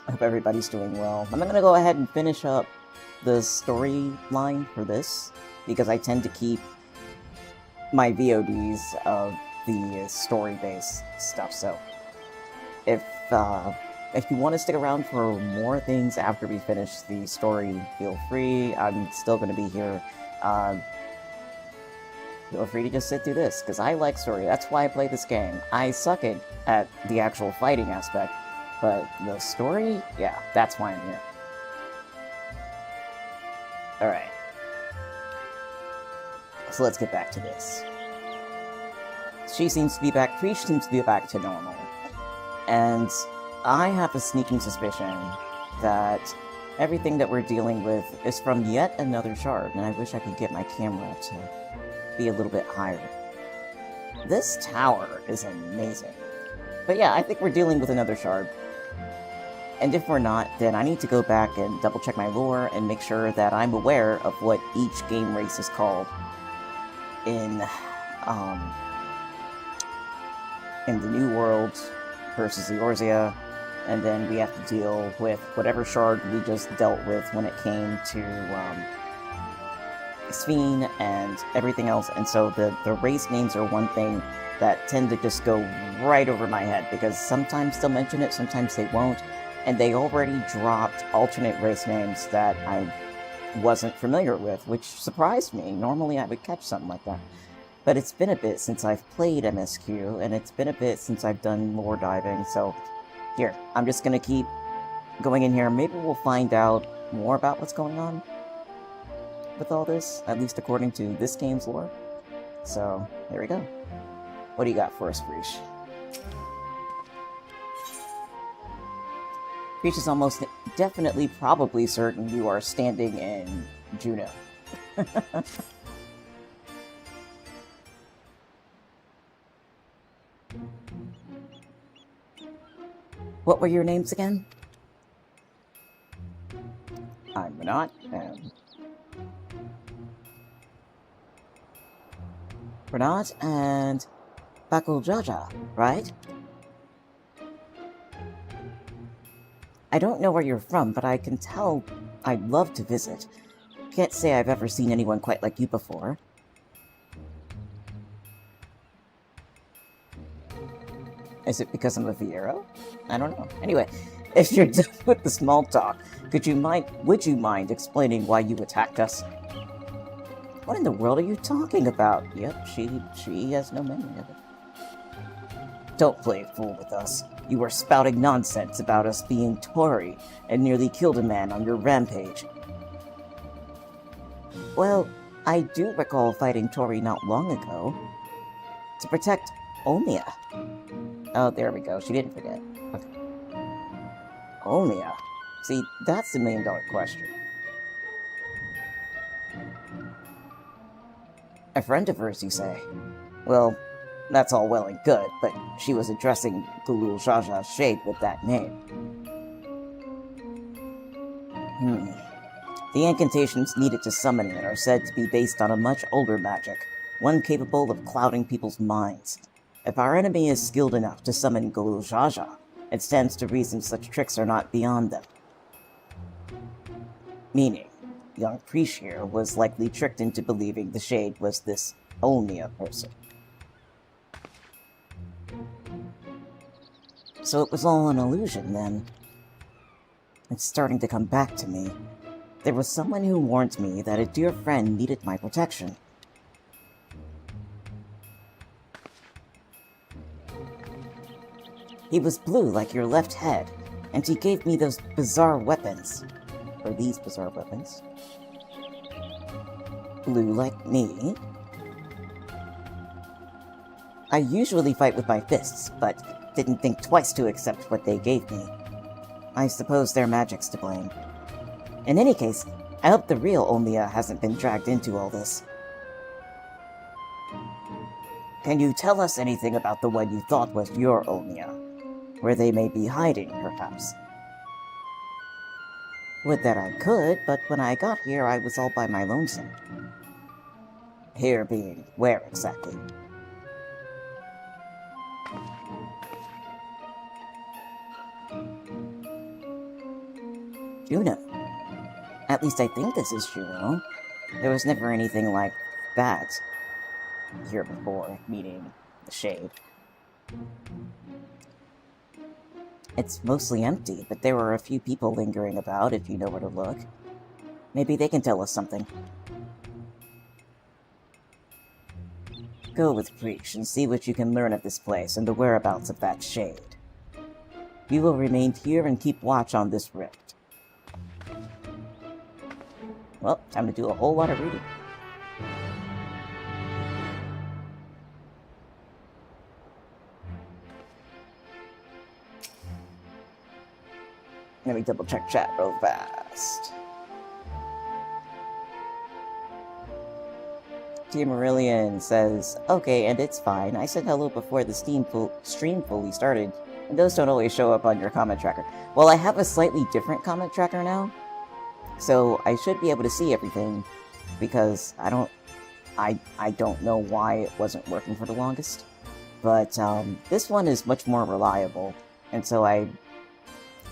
I hope everybody's doing well. I'm gonna go ahead and finish up the storyline for this, because I tend to keep my VODs of the story-based stuff, so if you want to stick around for more things after we finish the story, feel free. I'm still going to be here. Feel free to just sit through this, because I like story. That's why I play this game. I suck at the actual fighting aspect, but the story, yeah, that's why I'm here. Alright. So let's get back to this. She seems to be back, Preach seems to be back to normal. And I have a sneaking suspicion that everything that we're dealing with is from yet another shard, and I wish I could get my camera to be a little bit higher. This tower is amazing. But yeah, I think we're dealing with another shard. And if we're not, then I need to go back and double check my lore and make sure that I'm aware of what each game race is called in the New World versus the Eorzea. And then we have to deal with whatever shard we just dealt with when it came to Sphene and everything else. And so the race names are one thing that tend to just go right over my head, because sometimes they'll mention it, sometimes they won't. And they already dropped alternate race names that I wasn't familiar with, which surprised me. Normally I would catch something like that. But it's been a bit since I've played MSQ, and it's been a bit since I've done lore diving, so here, I'm just gonna keep going in here. Maybe we'll find out more about what's going on with all this, at least according to this game's lore. So, here we go. What do you got for us, Breach? Breach is almost definitely, probably certain you are standing in Jeuno. What were your names again? not. Renat and Bakuljaja, right? I don't know where you're from, but I can tell I'd love to visit. Can't say I've ever seen anyone quite like you before. Is it because I'm a Viero? I don't know. Anyway, if you're done with the small talk, would you mind explaining why you attacked us? What in the world are you talking about? Yep, she has no memory of it. Don't play a fool with us. You were spouting nonsense about us being Tori and nearly killed a man on your rampage. Well, I do recall fighting Tori not long ago. To protect Omia. Oh, there we go. She didn't forget. Okay. Omia? See, that's the million-dollar question. A friend of hers, you say? Well, that's all well and good, but she was addressing Gulul Jaja's shade with that name. The incantations needed to summon it are said to be based on a much older magic, one capable of clouding people's minds. If our enemy is skilled enough to summon Gulul Jaja, it stands to reason such tricks are not beyond them. Meaning, young Prish here was likely tricked into believing the Shade was this Omnia person. So it was all an illusion, then. It's starting to come back to me. There was someone who warned me that a dear friend needed my protection. He was blue like your left head, and he gave me those bizarre weapons. Or these bizarre weapons. Blue like me. I usually fight with my fists, but didn't think twice to accept what they gave me. I suppose their magic's to blame. In any case, I hope the real Omnia hasn't been dragged into all this. Can you tell us anything about the one you thought was your Omnia? Where they may be hiding, perhaps? Would that I could, but when I got here, I was all by my lonesome. Here being where exactly? Jeuno. At least I think this is Jeuno. There was never anything like that here before, meeting the Shade. It's mostly empty, but there were a few people lingering about if you know where to look. Maybe they can tell us something. Go with Preach and see what you can learn of this place and the whereabouts of that Shade. You will remain here and keep watch on this rift. Well, time to do a whole lot of reading. Let me double check chat real fast. Tia Marillion says, okay, and it's fine. I said hello before the stream fully started, and those don't always show up on your comment tracker. Well, I have a slightly different comment tracker now, so I should be able to see everything, because I don't know why it wasn't working for the longest. But this one is much more reliable, and so I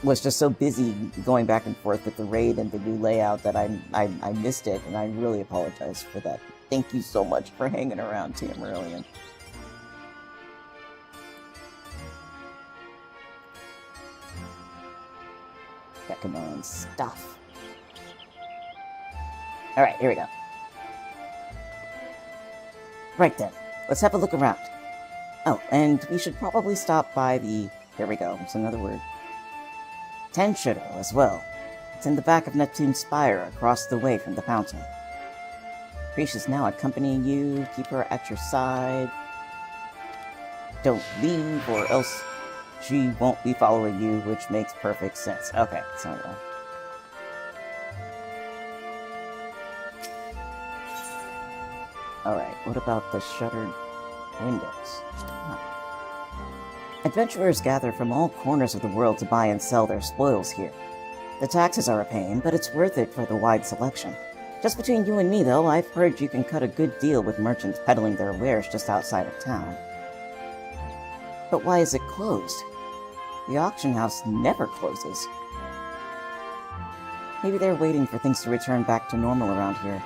was just so busy going back and forth with the raid and the new layout that I missed it, and I really apologize for that. Thank you so much for hanging around, Tia Marillion. Checking on stuff. Alright, here we go. Right then, let's have a look around. Oh, and we should probably stop by the... Here we go, it's another word. Tenshiro as well. It's in the back of Neptune's Spire, across the way from the fountain. Prish is now accompanying you. Keep her at your side. Don't leave, or else she won't be following you, which makes perfect sense. Okay, so... Alright, what about the shuttered windows? Huh. Adventurers gather from all corners of the world to buy and sell their spoils here. The taxes are a pain, but it's worth it for the wide selection. Just between you and me, though, I've heard you can cut a good deal with merchants peddling their wares just outside of town. But why is it closed? The auction house never closes. Maybe they're waiting for things to return back to normal around here.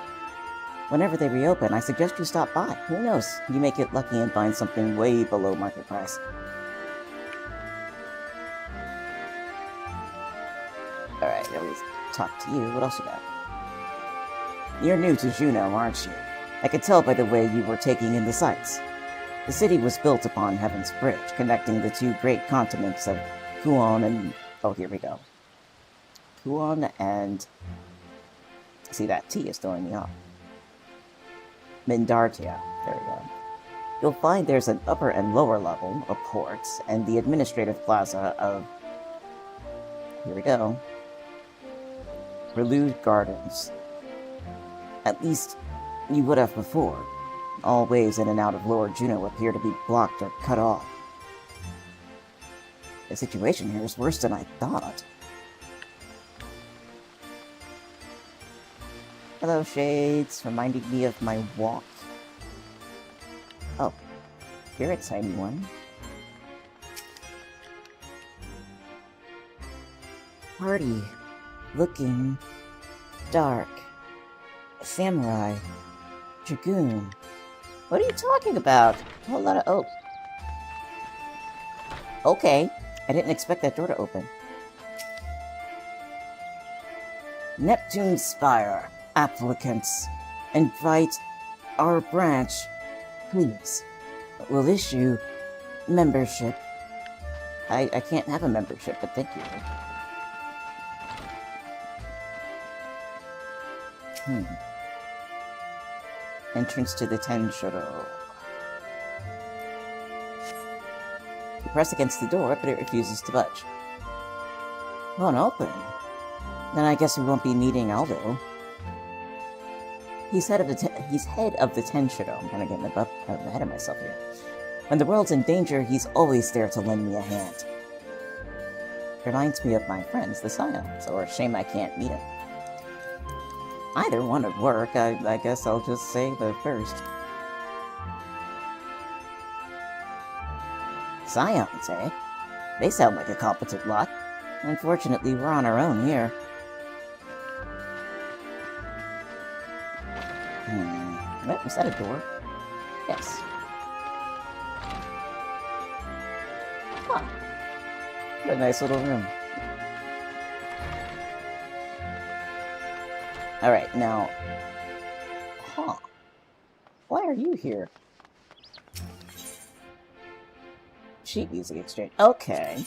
Whenever they reopen, I suggest you stop by. Who knows? You may get lucky and find something way below market price. Alright, let me talk to you. What else you got? You're new to Jeuno, aren't you? I could tell by the way you were taking in the sights. The city was built upon Heaven's Bridge, connecting the two great continents of Kuon and... oh, here we go. Kuon and... see, that T is throwing me off. Mindartia. There we go. You'll find there's an upper and lower level of ports, and the administrative plaza of... here we go. Prelude Gardens. At least, you would have before. All ways in and out of Lower Jeuno appear to be blocked or cut off. The situation here is worse than I thought. Hello, Shades, reminding me of my walk. Oh, you're a tiny one. Party. Looking. Dark. Samurai. Dragoon. What are you talking about? A whole lot of... oh. Okay. I didn't expect that door to open. Neptune's Spire. Applicants. Invite our branch. Please. We'll issue membership. I can't have a membership, but thank you. Entrance to the Tenshiro. You press against the door, but it refuses to budge. Won't open. Then I guess we won't be meeting Aldo. He's head of the Tenshiro. I'm kind of getting ahead of myself here. When the world's in danger, he's always there to lend me a hand. Reminds me of my friends, the Scions, or shame I can't meet him. Either one would work. I guess I'll just say the first. Scions, eh? They sound like a competent lot. Unfortunately, we're on our own here. Was that a door? Yes. Huh. What a nice little room. Alright, now... huh. Why are you here? Sheet music exchange. Okay.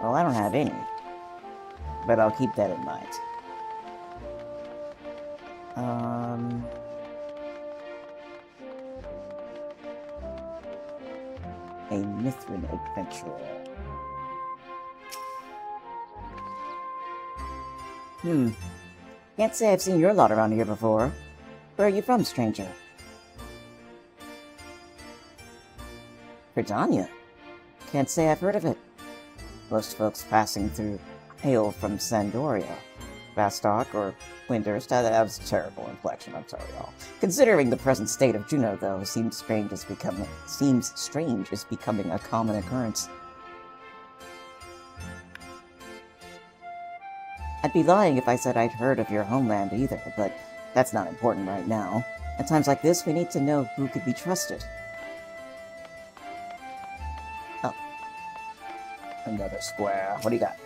Well, I don't have any. But I'll keep that in mind. A Mithrin adventurer. Can't say I've seen your lot around here before. Where are you from, stranger? Britannia? Can't say I've heard of it. Most folks passing through hail from Sandoria. Vastok or Windhurst. That was a terrible inflection, I'm sorry, y'all. Considering the present state of Jeuno, though, seems strange is becoming a common occurrence. I'd be lying if I said I'd heard of your homeland either, but that's not important right now. At times like this, we need to know who could be trusted. Oh. Another square. What do you got?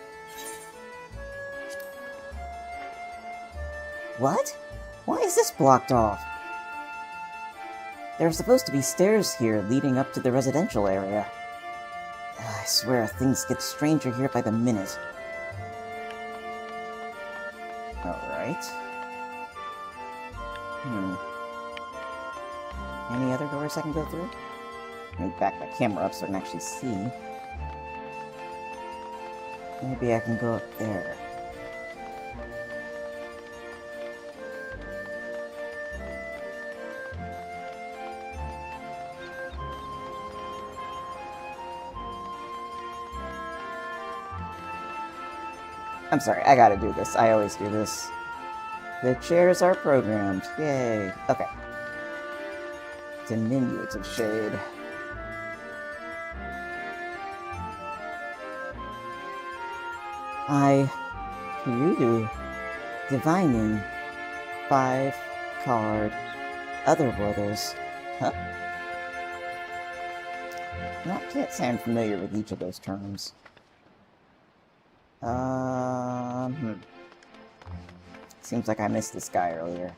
What? Why is this blocked off? There are supposed to be stairs here leading up to the residential area. I swear things get stranger here by the minute. Alright. Any other doors I can go through? Let me back my camera up so I can actually see. Maybe I can go up there. I'm sorry, I gotta do this. I always do this. The chairs are programmed. Yay. Okay. Diminutive shade. Ryu, divining, 5-card, otherworlders. Huh? I can't say I'm familiar with each of those terms. Seems like I missed this guy earlier.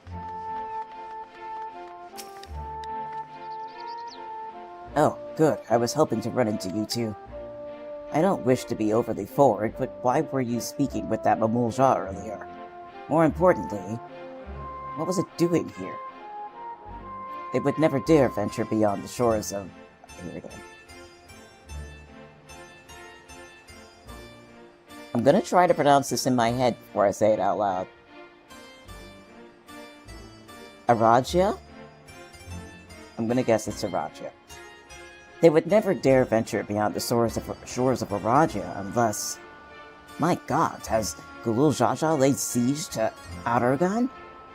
Oh, good. I was hoping to run into you two. I don't wish to be overly forward, but why were you speaking with that Mamulja earlier? More importantly, what was it doing here? It would never dare venture beyond the shores of... Here we go. I'm gonna try to pronounce this in my head before I say it out loud. Aragia? I'm gonna guess it's Aragia. They would never dare venture beyond the shores of Aragia unless... My god, has Gulul Jaja laid siege to Aragon?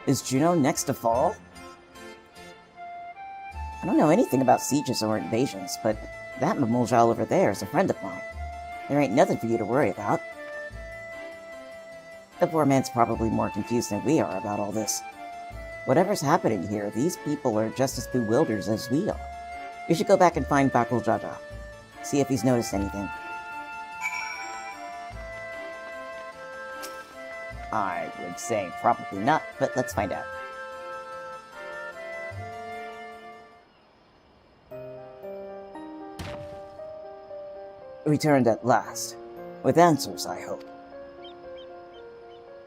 Is Jeuno next to fall? I don't know anything about sieges or invasions, but that Mamulja over there is a friend of mine. There ain't nothing for you to worry about. The poor man's probably more confused than we are about all this. Whatever's happening here, these people are just as bewildered as we are. We should go back and find Bakul Jaja. See if he's noticed anything. I would say probably not, but let's find out. Returned at last. With answers, I hope.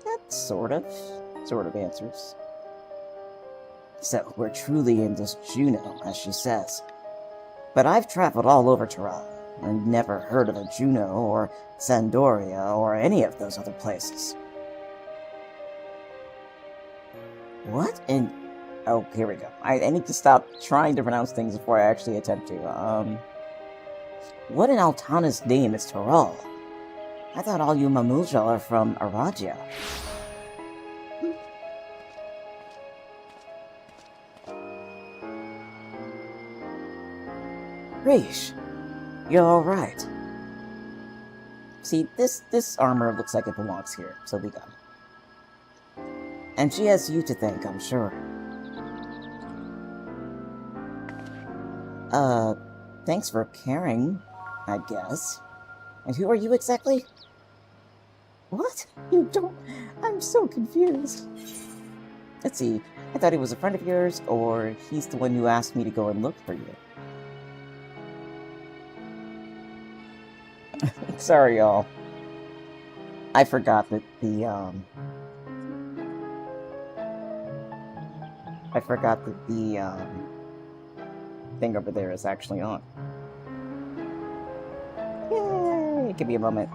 That's sort of answers. So, we're truly in this Jeuno, as she says. But I've traveled all over Tehran, and never heard of a Jeuno or Sandoria or any of those other places. What in... Oh, here we go. I need to stop trying to pronounce things before I actually attempt to. What in Altana's name is Teral? I thought all you Mamulja are from Aragia. Rish, you're alright. See, this armor looks like it belongs here, so we got it. And she has you to thank, I'm sure. Thanks for caring, I guess. And who are you exactly? What? You don't... I'm so confused. Let's see, I thought he was a friend of yours, or he's the one who asked me to go and look for you. Sorry, y'all. I forgot that the, thing over there is actually on. Yay! Give me a moment.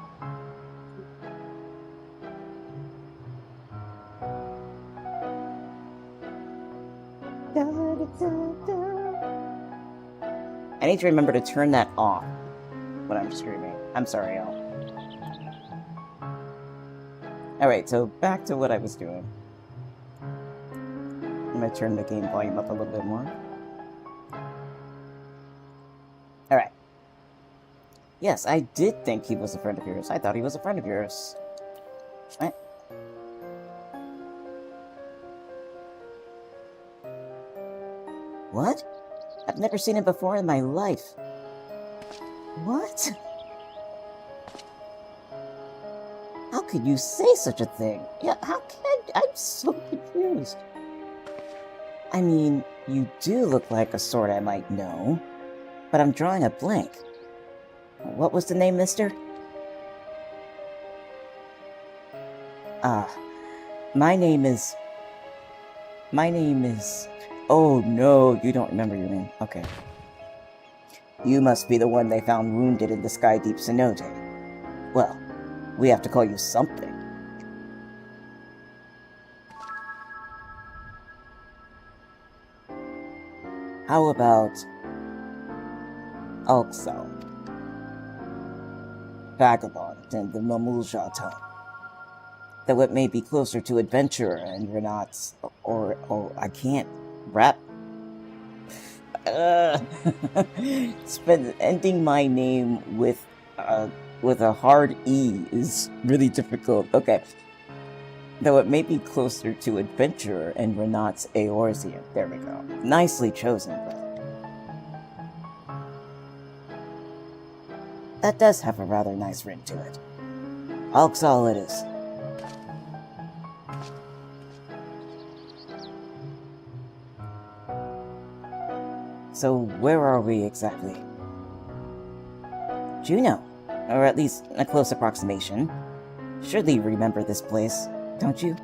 I need to remember to turn that off when I'm streaming. I'm sorry, y'all. Alright, so back to what I was doing. I'm gonna turn the game volume up a little bit more. Alright. Yes, I did think he was a friend of yours. I thought he was a friend of yours. Right? What? I've never seen him before in my life. What? How could you say such a thing? Yeah, how can I'm so confused. I mean, you do look like a sort I might know, but I'm drawing a blank. What was the name, mister? My name is... Oh no, you don't remember your name. Okay. You must be the one they found wounded in the Sky Deep Cenote. Well, we have to call you something. How about... Alxal? Vagabond and the Mamulja tongue. Though it may be closer to adventurer and Renat's, or I can't rap. Ending my name with a hard E is really difficult. Okay. Though it may be closer to adventurer and Renat's Eorzean. There we go. Nicely chosen, but that does have a rather nice ring to it. Hulk's all it is. So where are we exactly? Jeuno, or at least a close approximation. Surely you remember this place, don't you?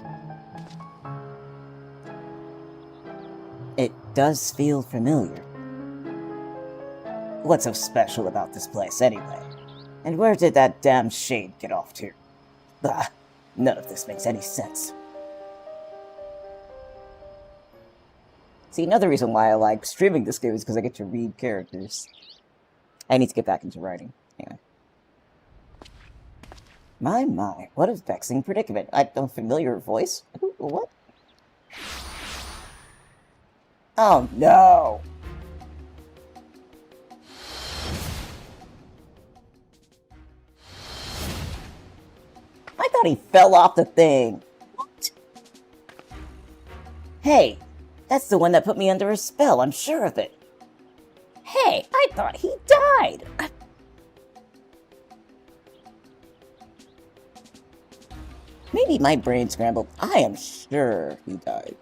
It does feel familiar. What's so special about this place, anyway? And where did that damn shade get off to? Bah, none of this makes any sense. See, another reason why I like streaming this game is because I get to read characters. I need to get back into writing. Anyway. My, what a vexing predicament. A familiar voice? What? Oh, no! I thought he fell off the thing. What? Hey, that's the one that put me under a spell, I'm sure of it. Hey, I thought he died. Maybe my brain scrambled. I am sure he died.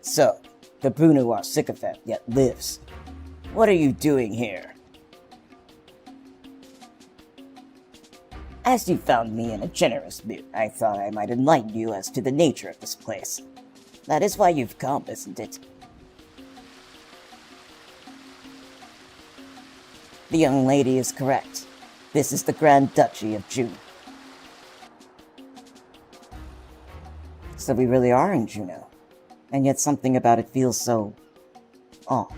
So, the Brunoir sycophant yet lives. What are you doing here? As you found me in a generous mood, I thought I might enlighten you as to the nature of this place. That is why you've come, isn't it? The young lady is correct. This is the Grand Duchy of Jeuno. So we really are in Jeuno, and yet something about it feels so off.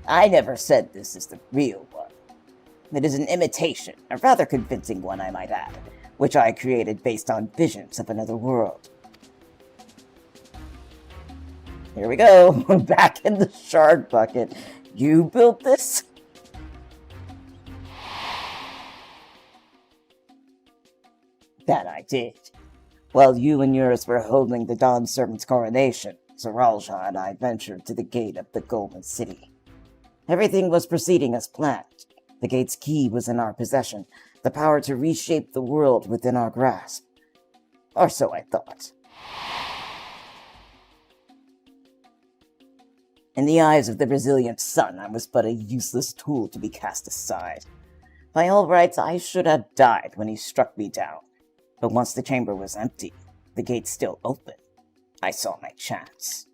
I never said this is the real one. It is an imitation, a rather convincing one I might add, which I created based on visions of another world. Here we go, back in the shard bucket. You built this? That I did. While you and yours were holding the Dawn Servant's coronation, Zaralja and I ventured to the gate of the Golden City. Everything was proceeding as planned. The gate's key was in our possession, the power to reshape the world within our grasp. Or so I thought. In the eyes of the resilient sun, I was but a useless tool to be cast aside. By all rights, I should have died when he struck me down. But once the chamber was empty, the gate still open, I saw my chance.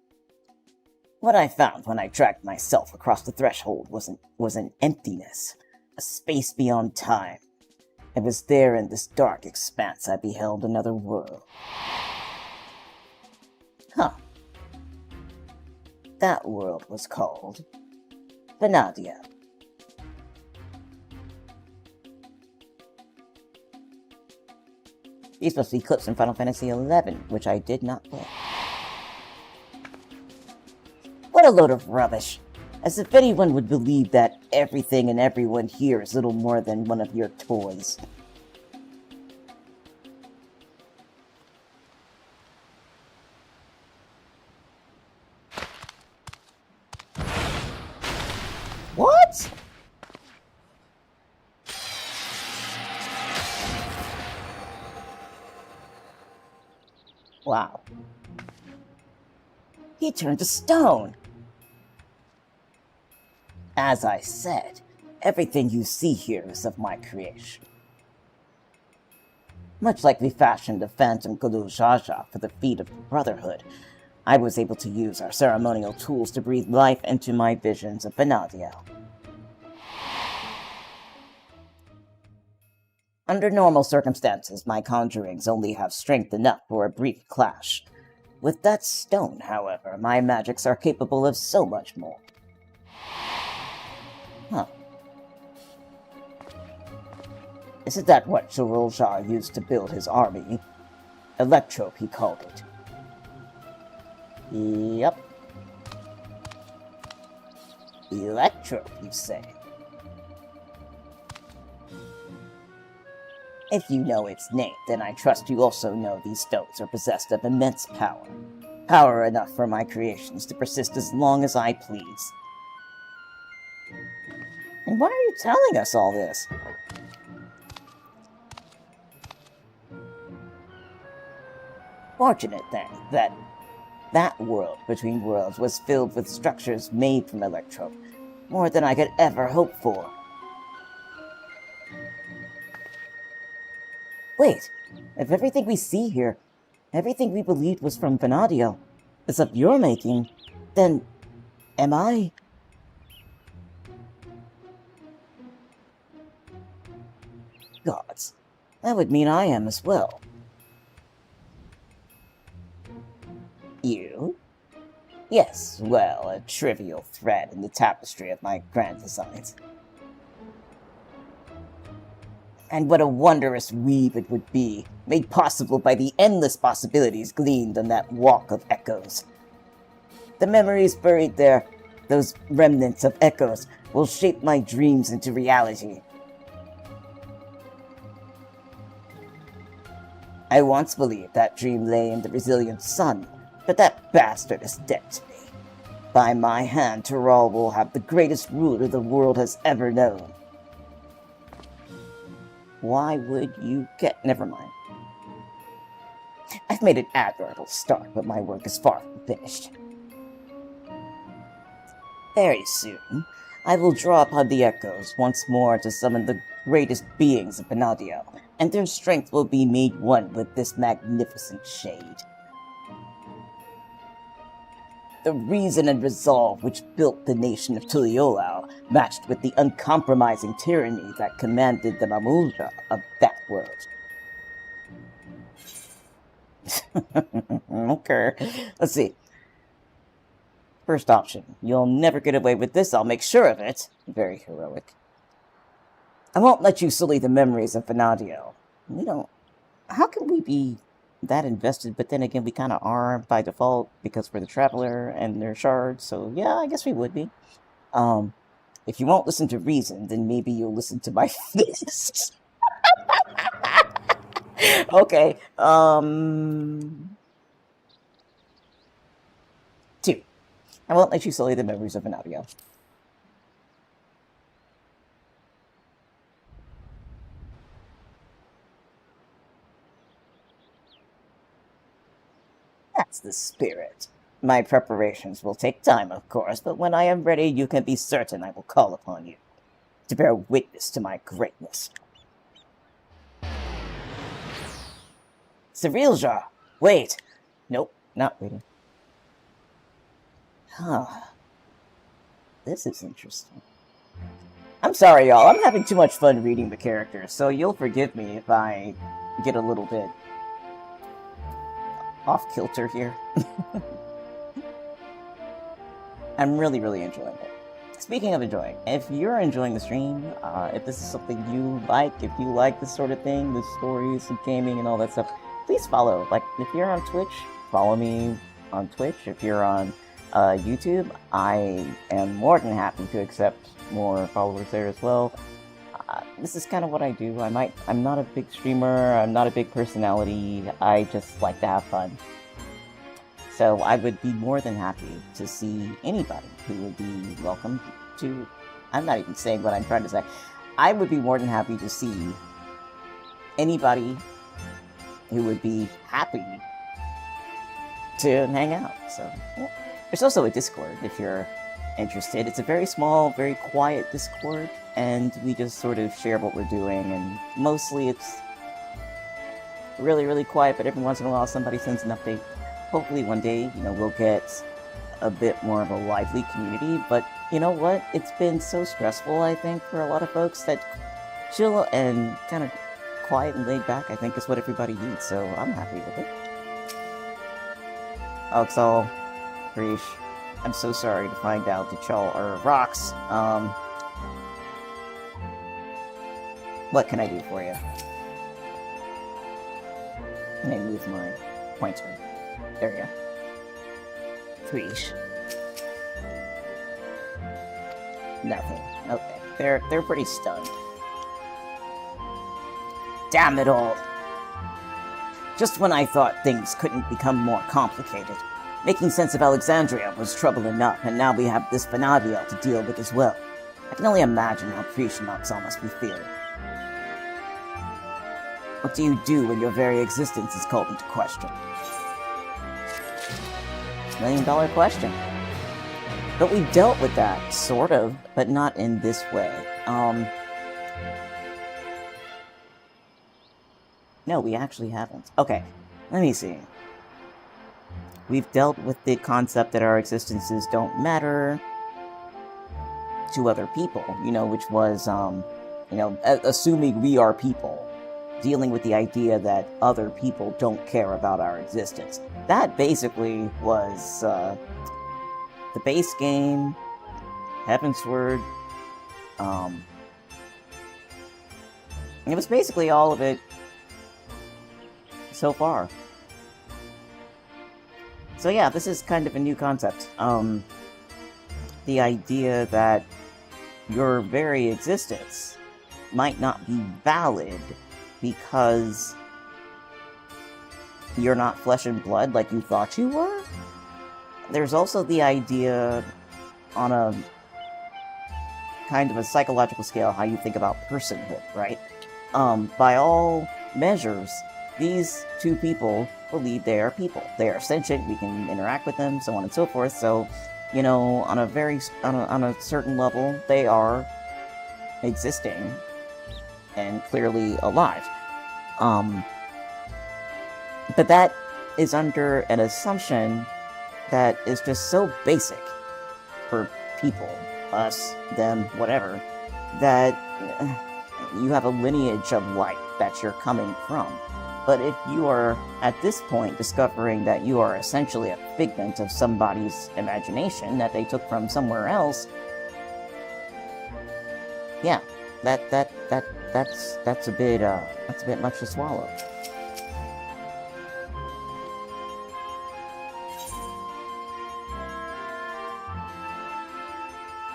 What I found when I dragged myself across the threshold was an emptiness, a space beyond time. It was there in this dark expanse I beheld another world. Huh. That world was called Vana'diel. These must be clips from Final Fantasy XI, which I did not play. What a load of rubbish! As if anyone would believe that everything and everyone here is little more than one of your toys. What? Wow. He turned to stone. As I said, everything you see here is of my creation. Much like we fashioned the Phantom Jaja for the feet of the Brotherhood, I was able to use our ceremonial tools to breathe life into my visions of Vana'diel. Under normal circumstances, my conjurings only have strength enough for a brief clash. With that stone, however, my magics are capable of so much more. Huh. Isn't that what Zeruljar used to build his army? Electrope, he called it. Yep. Electrope, you say? If you know its name, then I trust you also know these stones are possessed of immense power. Power enough for my creations to persist as long as I please. And why are you telling us all this? Fortunate, then, that world between worlds was filled with structures made from Electrope, more than I could ever hope for. Wait, if everything we see here, everything we believed was from Vana'diel, is of your making, then am I? Gods, that would mean I am as well. You? Yes, well, a trivial thread in the tapestry of my grand designs. And what a wondrous weave it would be, made possible by the endless possibilities gleaned on that walk of echoes. The memories buried there, those remnants of echoes, will shape my dreams into reality. I once believed that dream lay in the resilient sun, but that bastard is dead to me. By my hand, Tyral will have the greatest ruler the world has ever known. Why would you get... Never mind. I've made an admirable start, but my work is far from finished. Very soon, I will draw upon the echoes once more to summon the greatest beings of Vana'diel, and their strength will be made one with this magnificent shade. The reason and resolve which built the nation of Tuliolao, matched with the uncompromising tyranny that commanded the Mamulja of that world. Okay, let's see. First option, you'll never get away with this, I'll make sure of it. Very heroic. I won't let you sully the memories of Vana'diel. How can we be that invested, but then again, we kind of are by default because we're the Traveler and they're shards, so yeah, I guess we would be. If you won't listen to reason, then maybe you'll listen to my fists. Okay, 2. I won't let you sully the memories of Vana'diel. That's the spirit. My preparations will take time, of course, but when I am ready, you can be certain I will call upon you to bear witness to my greatness. Zeruljar! Wait! Nope, not waiting. Huh. This is interesting. I'm sorry, y'all. I'm having too much fun reading the characters, so you'll forgive me if I get a little bit off-kilter here. I'm really, really enjoying it. Speaking of enjoying, if you're enjoying the stream, if this is something you like, if you like this sort of thing, the stories and gaming and all that stuff, please follow. Like, if you're on Twitch, follow me on Twitch. If you're on YouTube, I am more than happy to accept more followers there as well. This is kind of what I do. I'm not a big streamer, I'm not a big personality, I just like to have fun. So I would be more than happy to see anybody who would be welcome to... I'm not even saying what I'm trying to say. I would be more than happy to see anybody who would be happy to hang out. So, yeah. There's also a Discord if you're interested. It's a very small, very quiet Discord, and we just sort of share what we're doing, and mostly it's really, really quiet, but every once in a while somebody sends an update. Hopefully one day, we'll get a bit more of a lively community, but you know what? It's been so stressful, I think, for a lot of folks that chill and kind of quiet and laid back, I think, is what everybody needs, so I'm happy with it. Oxal, Grish, I'm so sorry to find out that y'all are rocks. What can I do for you? Can I move my pointer? There we go. Grish. Nothing. Okay. They're pretty stunned. Damn it all. Just when I thought things couldn't become more complicated. Making sense of Alexandria was trouble enough, and now we have this Vana'diel to deal with as well. I can only imagine how Prish and Oxal must be feeling. What do you do when your very existence is called into question? $1 million question. But we dealt with that, sort of, but not in this way. No, we actually haven't. Okay, let me see. We've dealt with the concept that our existences don't matter to other people, which was, assuming we are people, dealing with the idea that other people don't care about our existence. That basically was, the base game, Heavensward, it was basically all of it so far. So yeah, this is kind of a new concept. The idea that your very existence might not be valid because you're not flesh and blood like you thought you were. There's also the idea on a kind of a psychological scale how you think about personhood, right? By all measures, these two people believe they are people. They are sentient, we can interact with them, so on and so forth. So, on a certain level, they are existing and clearly alive. But that is under an assumption that is just so basic for people, us, them, whatever, that you have a lineage of light that you're coming from. But if you are, at this point, discovering that you are essentially a figment of somebody's imagination that they took from somewhere else, yeah, that's a bit much to swallow.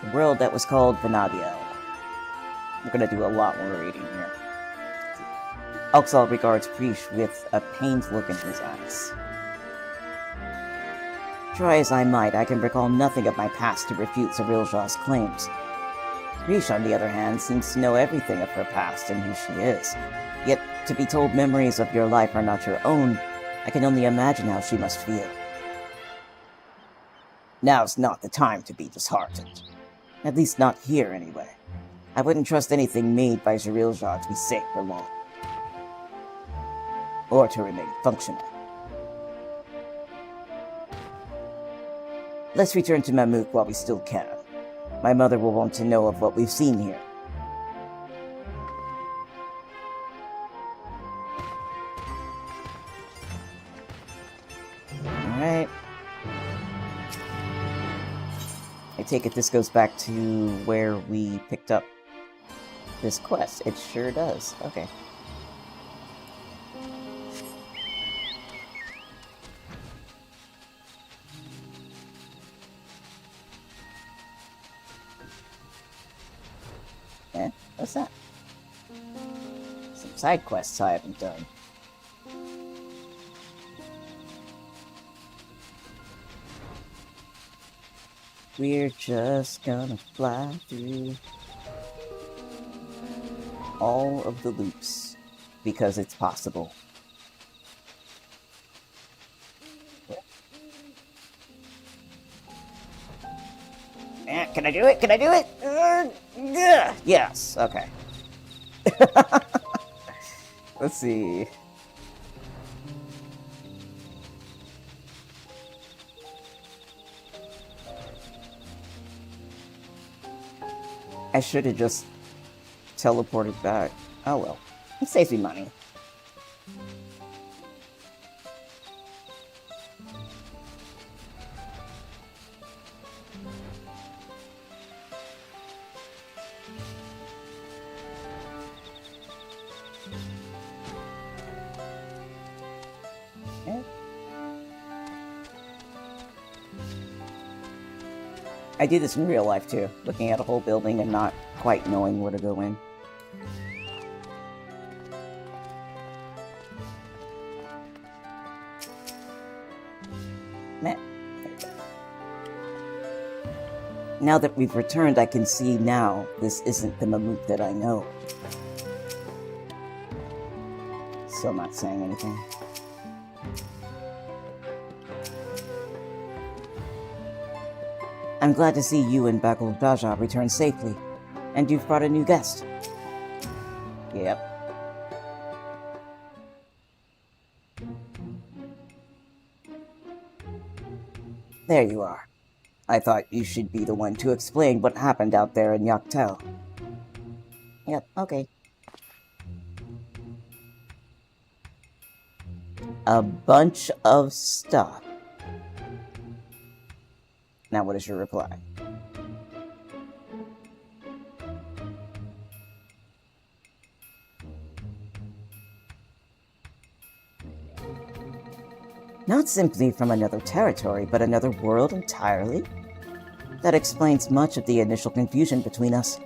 The world that was called Vana'diel. We're gonna do a lot more reading here. Oxal regards Prish with a pained look in his eyes. Try as I might, I can recall nothing of my past to refute Zerilja's claims. Prish, on the other hand, seems to know everything of her past and who she is. Yet, to be told memories of your life are not your own, I can only imagine how she must feel. Now's not the time to be disheartened. At least not here, anyway. I wouldn't trust anything made by Zerilja to be safe for long. Or to remain functional. Let's return to Mamuk while we still can. My mother will want to know of what we've seen here. Alright. I take it this goes back to where we picked up this quest. It sure does. Okay. What's that? Some side quests I haven't done. We're just gonna fly through all of the loops because it's possible. Can I do it? Can I do it? Yes. Okay. Let's see. I should have just teleported back. Oh well. It saves me money. I do this in real life too, looking at a whole building and not quite knowing where to go in. Man. Now that we've returned, I can see now this isn't the Mammut that I know. Still not saying anything. I'm glad to see you and Bagul Raja return safely, and you've brought a new guest. Yep. There you are. I thought you should be the one to explain what happened out there in Yaktel. Yep, okay. A bunch of stuff. Now what is your reply? Not simply from another territory, but another world entirely? That explains much of the initial confusion between us.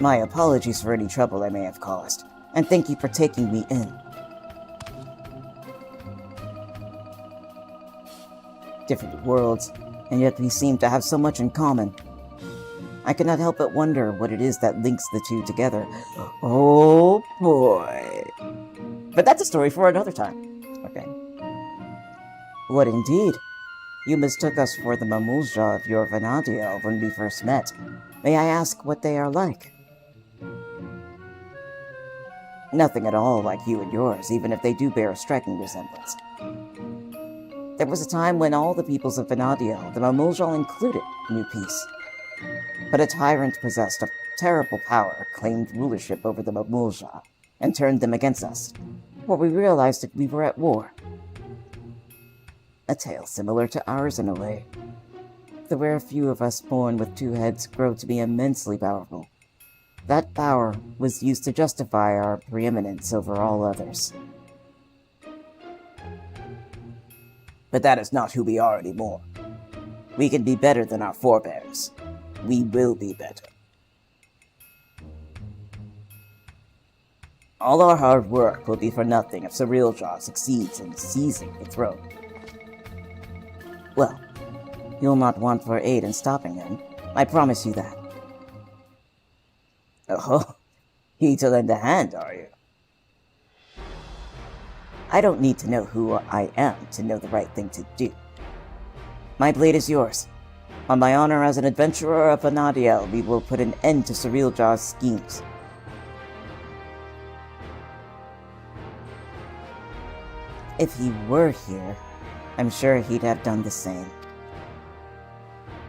My apologies for any trouble I may have caused, and thank you for taking me in. Different worlds, and yet we seem to have so much in common. I cannot help but wonder what it is that links the two together. Oh boy. But that's a story for another time. Okay. What indeed? You mistook us for the Mamulja of your Vana'diel when we first met. May I ask what they are like? Nothing at all like you and yours, even if they do bear a striking resemblance. There was a time when all the peoples of Vana'diel, the Mamulja included, knew peace. But a tyrant possessed of terrible power claimed rulership over the Mamulja and turned them against us, for we realized that we were at war. A tale similar to ours in a way. The rare few of us born with two heads grow to be immensely powerful. That power was used to justify our preeminence over all others. But that is not who we are anymore. We can be better than our forebears. We will be better. All our hard work will be for nothing if Cirilja succeeds in seizing the throne. Well, you'll not want for aid in stopping him. I promise you that. Oh, you to lend a hand, are you? I don't need to know who I am to know the right thing to do. My blade is yours. On my honor as an adventurer of Vana'diel, we will put an end to Cirilja's schemes. If he were here, I'm sure he'd have done the same.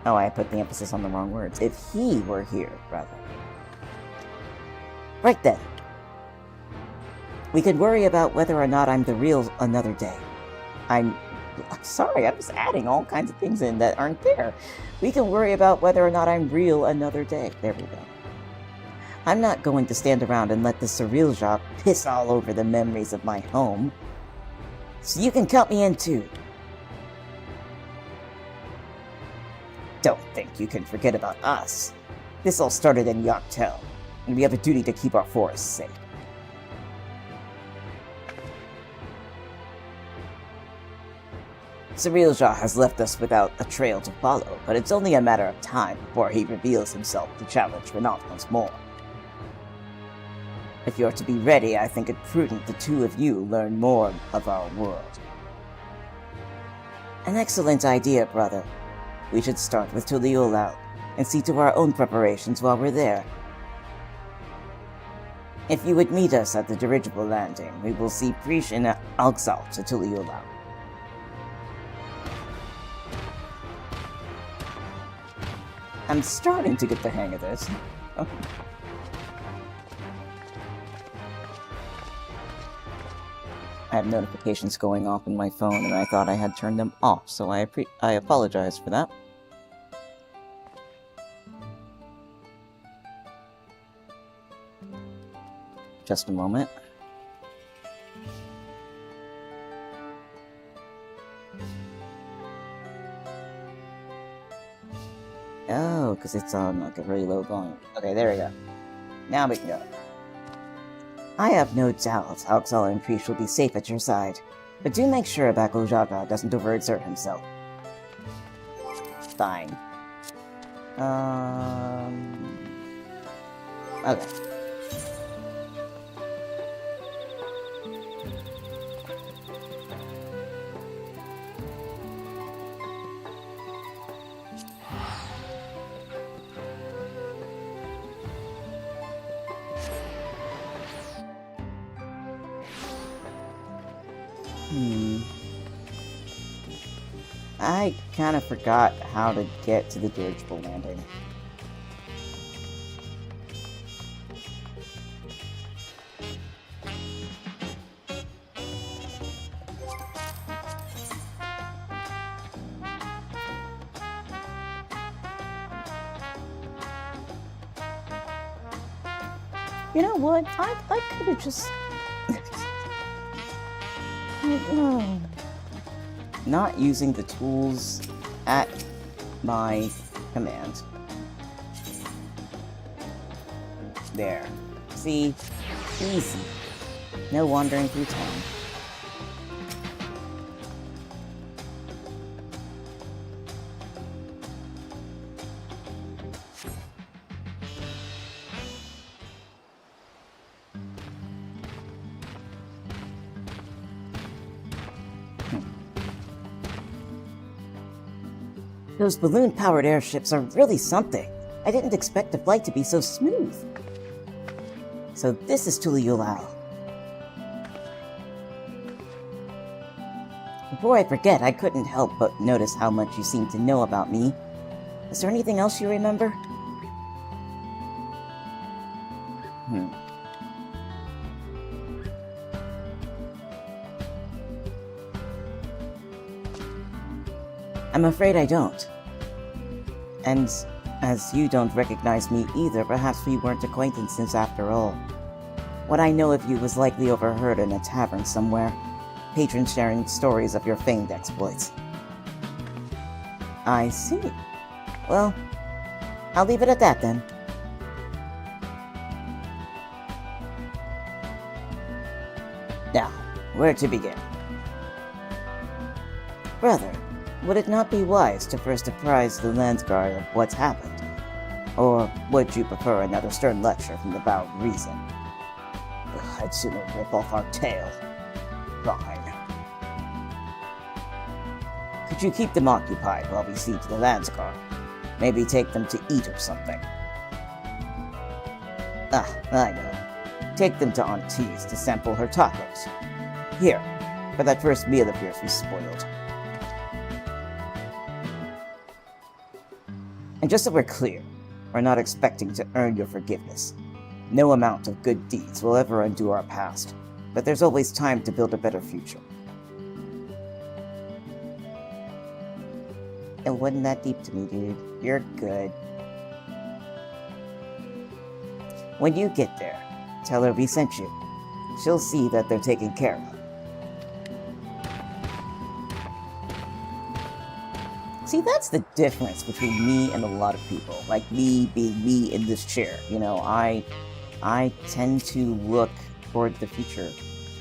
Oh, I put the emphasis on the wrong words. If he were here, rather. Right then. We could worry about whether or not I'm the real another day. I'm sorry, I'm just adding all kinds of things in that aren't there. We can worry about whether or not I'm real another day. There we go. I'm not going to stand around and let the Cirilja piss all over the memories of my home. So you can count me in too. Don't think you can forget about us. This all started in Yaktel, and we have a duty to keep our forests safe. Cirilja has left us without a trail to follow, but it's only a matter of time before he reveals himself to challenge Renault once more. If you're to be ready, I think it prudent the two of you learn more of our world. An excellent idea, brother. We should start with Tuliulau, and see to our own preparations while we're there. If you would meet us at the dirigible landing, we will see Prish and Alxal to Tuliulau. I'm starting to get the hang of this. I have notifications going off in my phone, and I thought I had turned them off, so I apologize for that. Just a moment. because it's on like a really low volume. Okay, there we go. Now we can go. I have no doubt Alxala and Priest will be safe at your side, but do make sure Abako Jaga doesn't overexert himself. Fine. Okay. I kind of forgot how to get to the dirigible landing. You know what? I could have just... Not using the tools at my command. There. See? Easy. No wandering through town. Those balloon-powered airships are really something. I didn't expect the flight to be so smooth. So this is Tuliulao. Before I forget, I couldn't help but notice how much you seem to know about me. Is there anything else you remember? I'm afraid I don't. And as you don't recognize me either, perhaps we weren't acquaintances after all. What I know of you was likely overheard in a tavern somewhere, patrons sharing stories of your famed exploits. I see. Well, I'll leave it at that then. Now, where to begin? Brother, would it not be wise to first apprise the Landsguard of what's happened? Or would you prefer another stern lecture from the bow of reason? I'd sooner rip off our tail. Fine. Could you keep them occupied while we see to the Landsguard? Maybe take them to eat or something. Ah, I know. Take them to Auntie's to sample her tacos. Here, for that first meal of yours we spoiled. And just so we're clear, we're not expecting to earn your forgiveness. No amount of good deeds will ever undo our past, but there's always time to build a better future. It wasn't that deep to me, dude. You're good. When you get there, tell her we sent you. She'll see that they're taken care of. See, that's the difference between me and a lot of people. Like me being me in this chair. You know, I tend to look toward the future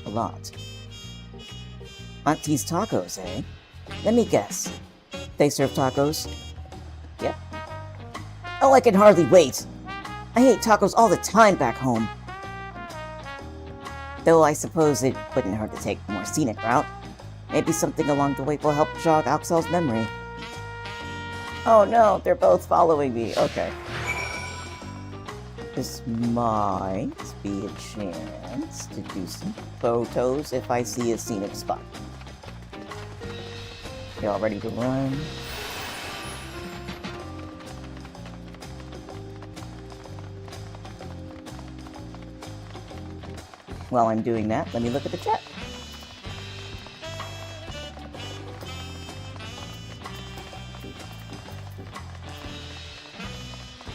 a lot. Auntie's tacos, eh? Let me guess. They serve tacos? Yep. Oh, I can hardly wait! I ate tacos all the time back home. Though I suppose it wouldn't hurt to take a more scenic route. Maybe something along the way will help jog Alxal's memory. Oh no, they're both following me. Okay. This might be a chance to do some photos if I see a scenic spot. Y'all ready to run? While I'm doing that, let me look at the chat.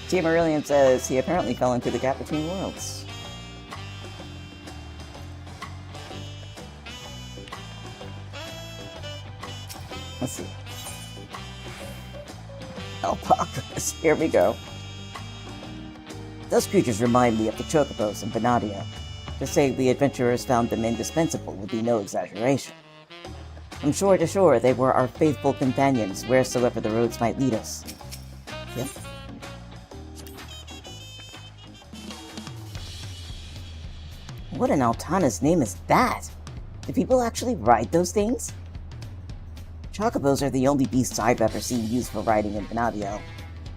Tia Marillion says he apparently fell into the gap between worlds. Let's see. Alpacas, here we go. Those creatures remind me of the chocobos in Vana'diel. To say the adventurers found them indispensable would be no exaggeration. From shore to shore, they were our faithful companions wheresoever the roads might lead us. Yep. What in Altana's name is that? Do people actually ride those things? Chocobos are the only beasts I've ever seen used for riding in Vana'diel.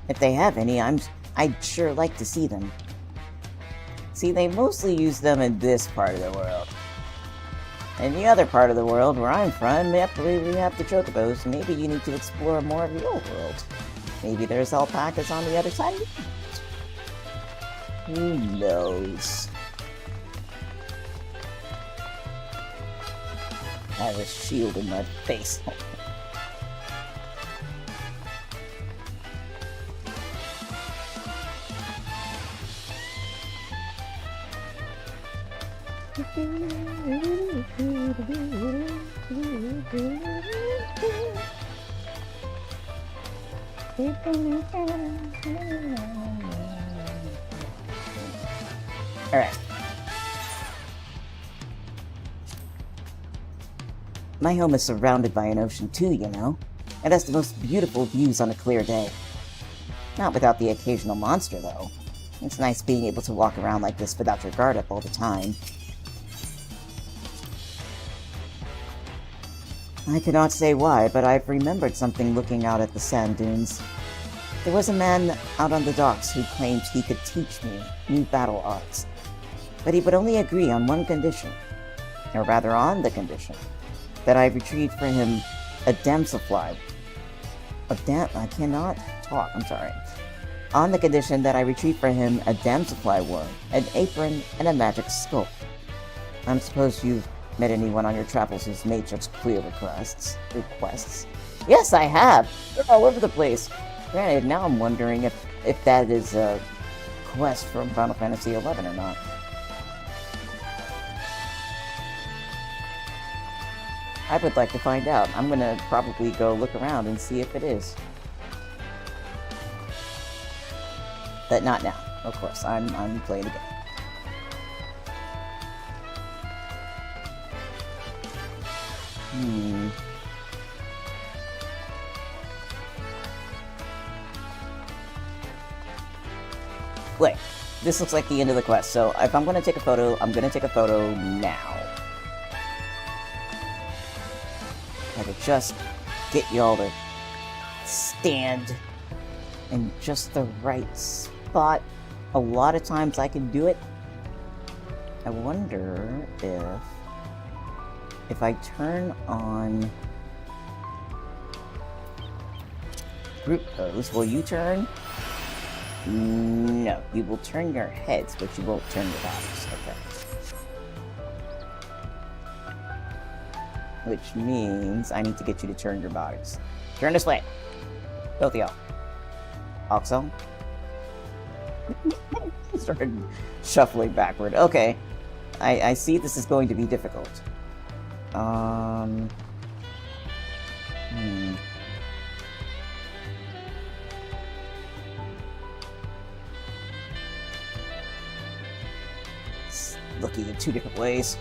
If they have any, I'd sure like to see them. See, they mostly use them in this part of the world. In the other part of the world, where I'm from, we have the chocobos. Maybe you need to explore more of your world. Maybe there's alpacas on the other side of the world. Who knows? I have a shield in my face. Alright. My home is surrounded by an ocean too, you know? It has the most beautiful views on a clear day. Not without the occasional monster, though. It's nice being able to walk around like this without your guard up all the time. I cannot say why, but I've remembered something looking out at the sand dunes. There was a man out on the docks who claimed he could teach me new battle arts. But he would only agree on one condition. Or rather, on the condition that I retrieved for him a damselfly. I cannot talk, I'm sorry. On the condition that I retrieve for him a damselfly worm, an apron, and a magic sculpt. I suppose you've met anyone on your travels who's made such clear requests. Yes, I have! They're all over the place. Granted, now I'm wondering if that is a quest from Final Fantasy XI or not. I would like to find out. I'm gonna probably go look around and see if it is. But not now, of course. I'm playing again. Wait, this looks like the end of the quest, so if I'm gonna take a photo, I'm gonna take a photo now. I could just get y'all to stand in just the right spot. A lot of times I can do it. I wonder if I turn on group pose, will you turn? No, you will turn your heads, but you won't turn your bodies. Okay. Which means I need to get you to turn your bodies. Turn this way. Both of y'all. Oxo. Started shuffling backward. Okay. I see this is going to be difficult. Looking in two different ways.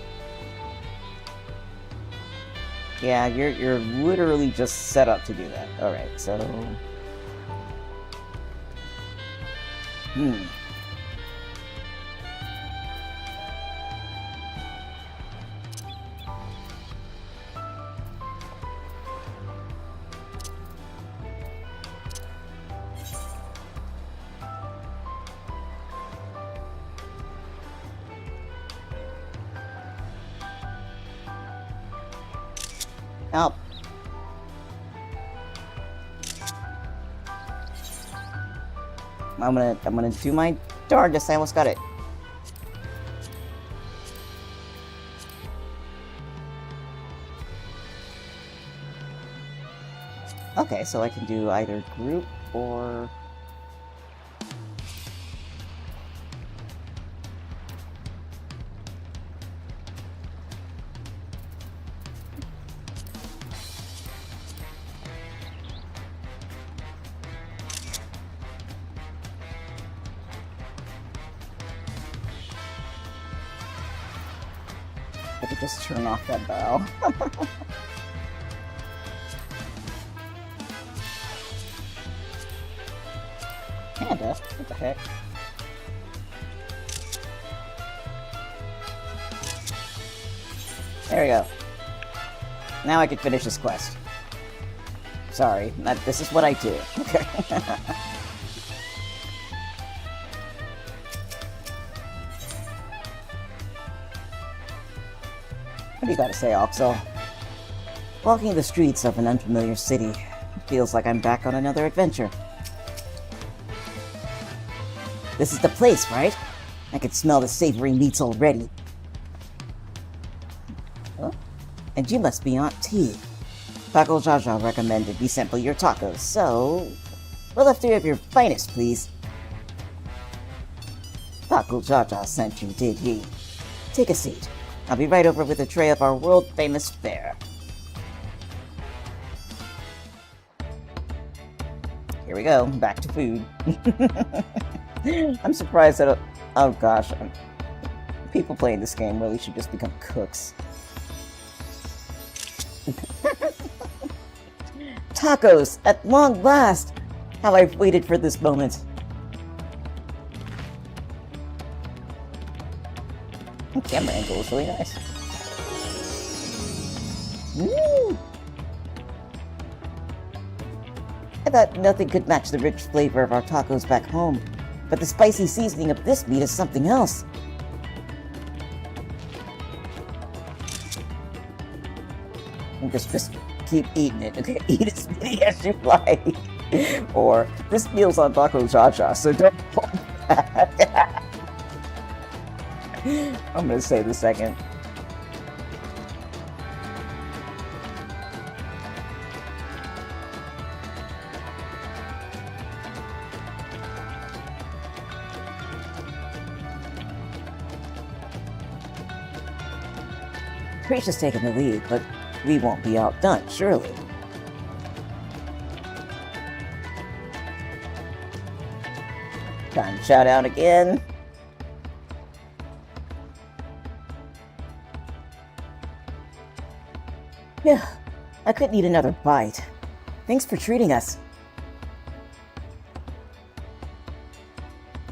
Yeah, you're literally just set up to do that. Alright, so... Help. I'm gonna do my darndest. I almost got it. Okay, so I can do either group or... I could just turn off that bell. Panda? What the heck? There we go. Now I can finish this quest. Sorry, this is what I do. Okay. What do you gotta say, Oxel? Walking the streets of an unfamiliar city feels like I'm back on another adventure. This is the place, right? I can smell the savory meats already. Huh? And you must be Aunt T. Taco Jaja recommended we sample your tacos, so... we'll have to have your finest, please. Taco Jaja sent you, did he? Take a seat. I'll be right over with a tray of our world-famous fare. Here we go, back to food. I'm surprised that... oh gosh, people playing this game really should just become cooks. Tacos! At long last! How I've waited for this moment. The camera angle is really nice. Woo! I thought nothing could match the rich flavor of our tacos back home, but the spicy seasoning of this meat is something else. Just keep eating it, okay? Eat as many as you like. Or, this meal's on Taco Jaja, so don't fall back. I'm gonna say the second. Preach taking the lead, but we won't be outdone, surely. Time to shout out again. Yeah, I couldn't eat another bite. Thanks for treating us.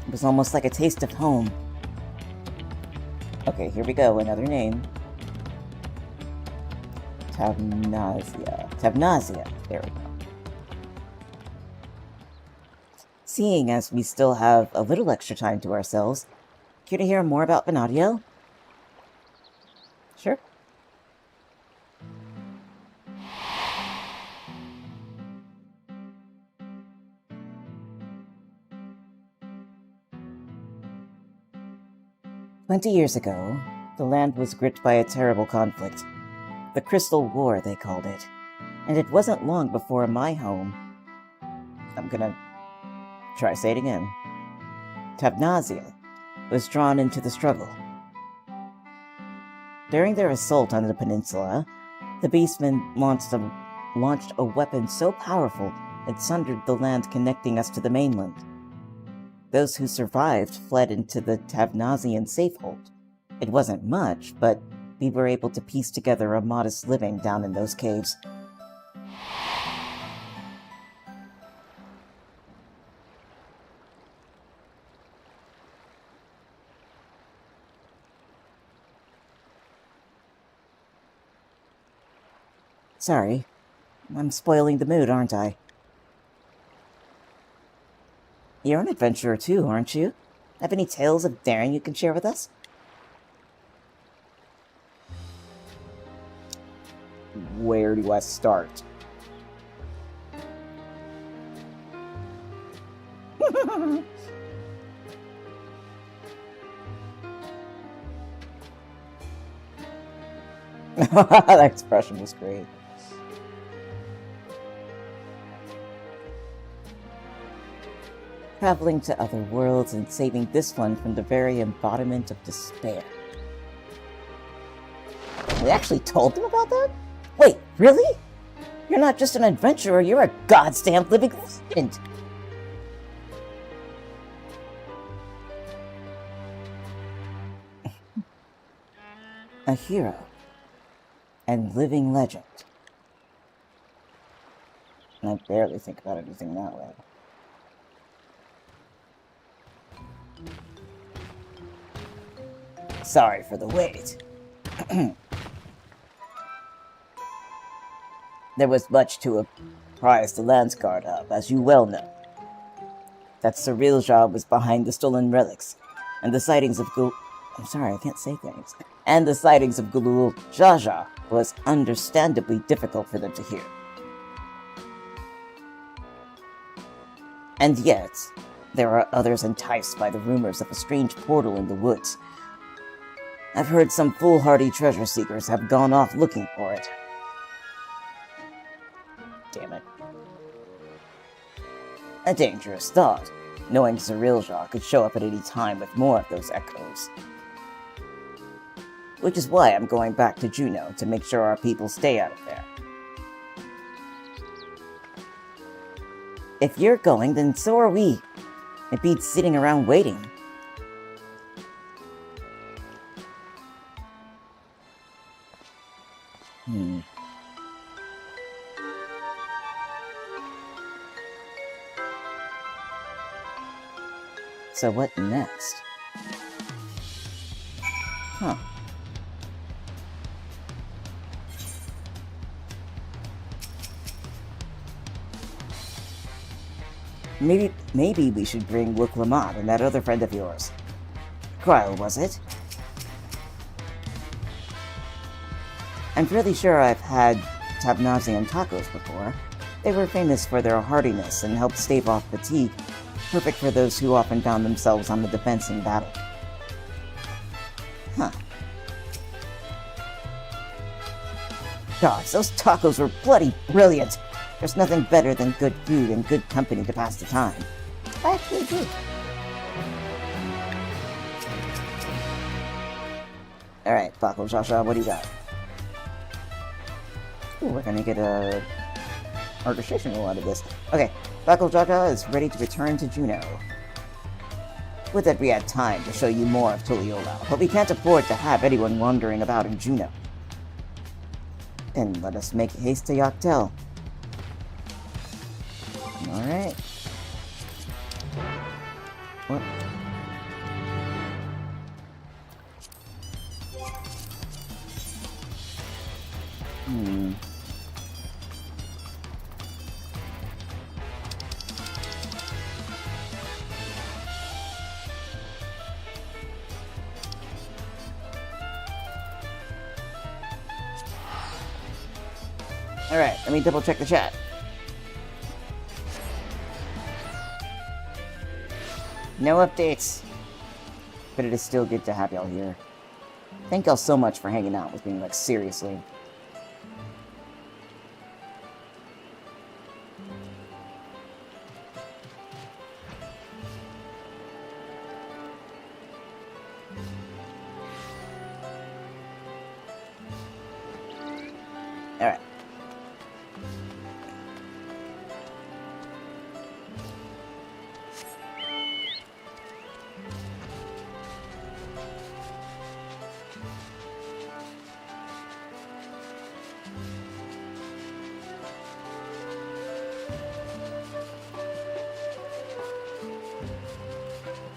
It was almost like a taste of home. Okay, here we go, another name. Tavnazia. There we go. Seeing as we still have a little extra time to ourselves, care to hear more about Vana'diel? Sure. "20 years ago, the land was gripped by a terrible conflict. The Crystal War, they called it. And it wasn't long before my home... I'm gonna try say it again. Tavnazia was drawn into the struggle. During their assault on the peninsula, the beastmen launched a weapon so powerful it sundered the land connecting us to the mainland. Those who survived fled into the Tavnazian safehold. It wasn't much, but we were able to piece together a modest living down in those caves. Sorry, I'm spoiling the mood, aren't I? You're an adventurer too, aren't you? Have any tales of daring you can share with us? Where do I start? That expression was great. Traveling to other worlds and saving this one from the very embodiment of despair. We actually told them about that? Wait, really? You're not just an adventurer, you're a goddamn living legend! A hero and living legend. And I barely think about anything that way. Sorry for the wait. There was much to apprise the Landsguard of, as you well know. That Cirilja was behind the stolen relics, and the sightings of I'm sorry, I can't say things. And the sightings of Gulul Jaja was understandably difficult for them to hear. And yet, there are others enticed by the rumors of a strange portal in the woods. I've heard some foolhardy treasure seekers have gone off looking for it. Damn it. A dangerous thought, knowing Cirilja could show up at any time with more of those echoes. Which is why I'm going back to Jeuno to make sure our people stay out of there. If you're going, then so are we. It beats sitting around waiting. So what next? Huh. Maybe we should bring Wook Lamont and that other friend of yours. Kryl, was it? I'm fairly sure I've had Tabnazi tacos before. They were famous for their hardiness and helped stave off fatigue, perfect for those who often found themselves on the defense in battle. Huh. Gosh, those tacos were bloody brilliant! There's nothing better than good food and good company to pass the time. I actually agree. Alright, Bako Shasha, what do you got? Ooh, we're gonna get a orchestration roll out of this. Okay, Bako Shasha is ready to return to Jeuno. Would that we had time to show you more of Tuliyola, but we can't afford to have anyone wandering about in Jeuno. Then let us make haste to Yaktel. Alright. What? Alright, let me double check the chat. No updates. But it is still good to have y'all here. Thank y'all so much for hanging out with me, like, seriously. Alright.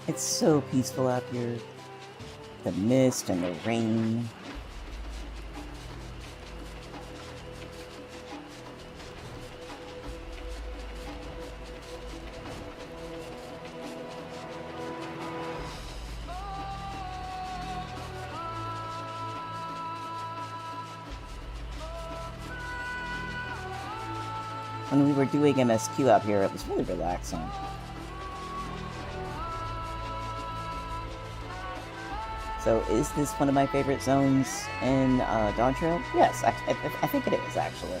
It's so peaceful out here. The mist and the rain. When we were doing MSQ out here, it was really relaxing. So, is this one of my favorite zones in Dawntrail? Yes, I think it is, actually.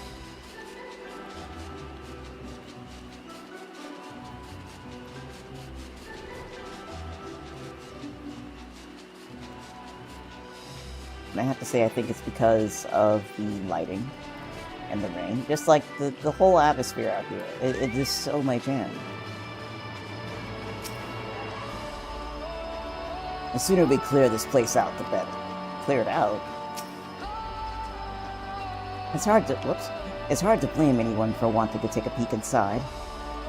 And I have to say, I think it's because of the lighting and the rain. Just like the whole atmosphere out here. It is so my jam. The sooner we clear this place out, the better. Clear it out? It's hard to blame anyone for wanting to take a peek inside.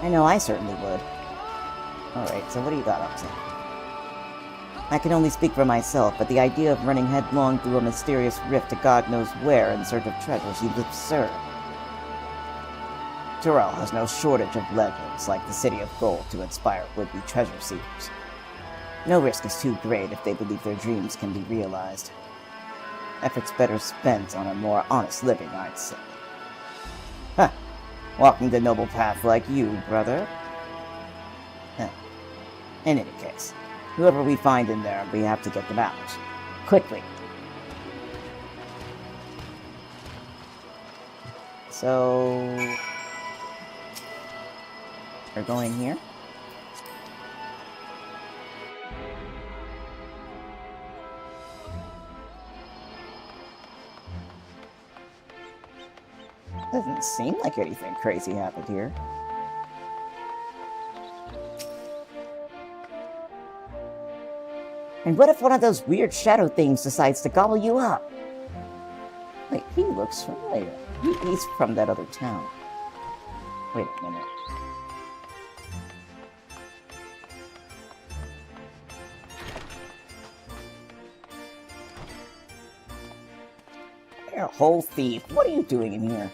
I know I certainly would. Alright, so what do you got up to? I can only speak for myself, but the idea of running headlong through a mysterious rift to God knows where in search of treasure seems absurd. Terrell has no shortage of legends like the City of Gold to inspire would-be treasure seekers. No risk is too great if they believe their dreams can be realized. Efforts better spent on a more honest living, I'd say. Huh. Walking the noble path like you, brother. In any case, whoever we find in there, we have to get them out. Quickly. So... we're going here? Doesn't seem like anything crazy happened here. And what if one of those weird shadow things decides to gobble you up? Wait, he looks familiar. He's from that other town. Wait a minute. You're a whole thief. What are you doing in here?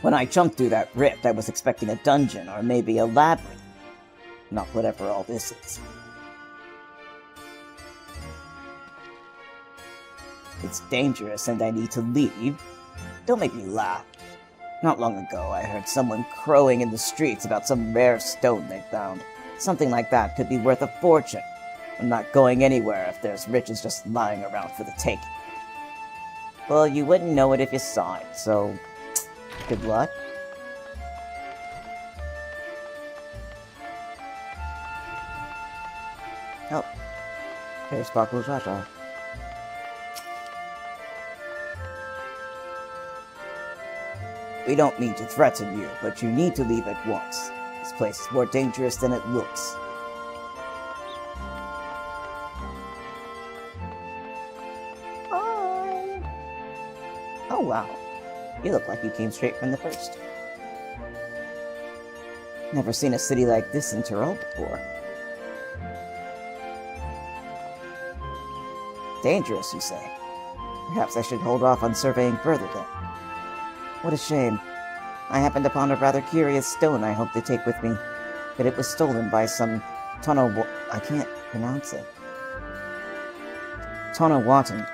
When I jumped through that rift, I was expecting a dungeon or maybe a labyrinth. Not whatever all this is. It's dangerous and I need to leave. Don't make me laugh. Not long ago, I heard someone crowing in the streets about some rare stone they found. Something like that could be worth a fortune. I'm not going anywhere if there's riches just lying around for the taking. Well, you wouldn't know it if you saw it, so... good luck. Oh. There's Sparkle's Raja. We don't mean to threaten you, but you need to leave at once. This place is more dangerous than it looks. Hi! Oh wow. You look like you came straight from the first. Never seen a city like this in Tyrell before. Dangerous, you say? Perhaps I should hold off on surveying further then. What a shame. I happened upon a rather curious stone I hope to take with me, but it was stolen by some I can't pronounce it. Tonawatan.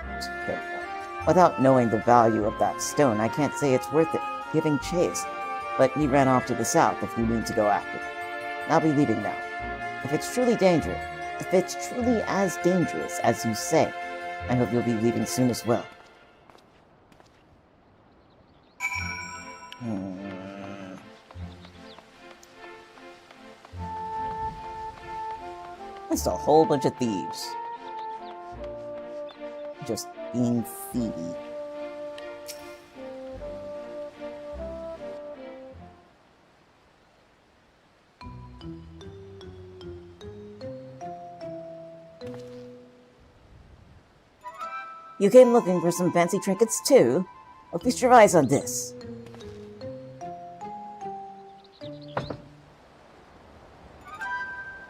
Without knowing the value of that stone, I can't say it's worth it giving chase, but he ran off to the south if you mean to go after him. I'll be leaving now. If it's truly as dangerous as you say, I hope you'll be leaving soon as well. That's a whole bunch of thieves. Just being thievy. You came looking for some fancy trinkets too? Well, feast your eyes on this.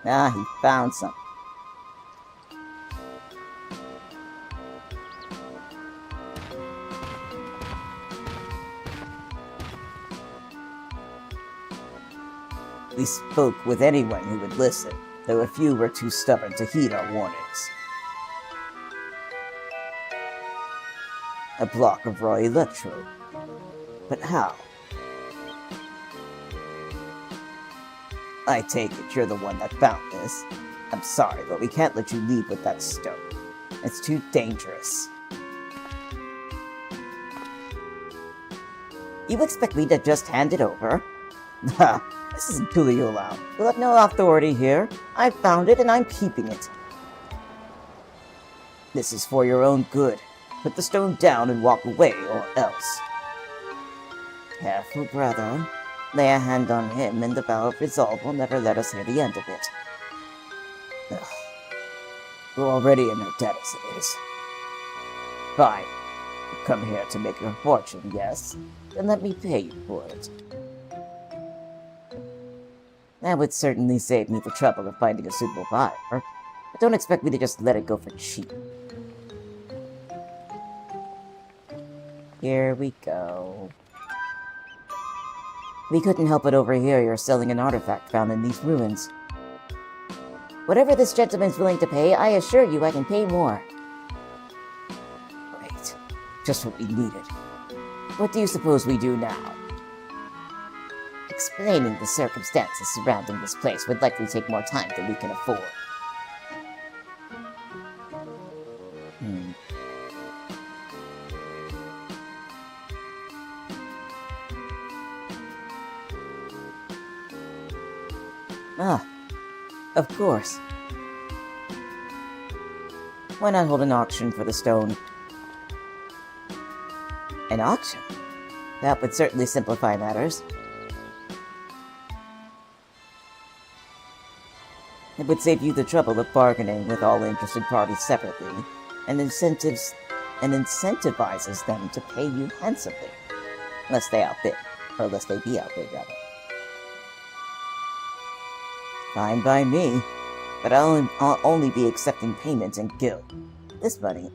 Ah, he found some. We spoke with anyone who would listen, though a few were too stubborn to heed our warnings. A block of raw electrode. But how? I take it you're the one that found this. I'm sorry, but we can't let you leave with that stone. It's too dangerous. You expect me to just hand it over? Ha! This isn't Tuliulao. We'll have no authority here. I found it and I'm keeping it. This is for your own good. Put the stone down and walk away, or else. Careful, brother. Lay a hand on him, and the vow of resolve will never let us hear the end of it. Ugh. We're already in our debt as it is. Fine. You come here to make your fortune, yes? Then let me pay you for it. That would certainly save me the trouble of finding a suitable buyer, but don't expect me to just let it go for cheap. Here we go. We couldn't help but overhear you're selling an artifact found in these ruins. Whatever this gentleman's willing to pay, I assure you I can pay more. Great. Just what we needed. What do you suppose we do now? Explaining the circumstances surrounding this place would likely take more time than we can afford. Ah, of course. Why not hold an auction for the stone? An auction? That would certainly simplify matters. It would save you the trouble of bargaining with all interested parties separately, and incentivizes them to pay you handsomely. Lest they outbid, or lest they be outbid, rather. Fine by me, but I'll only be accepting payments in gil. This money...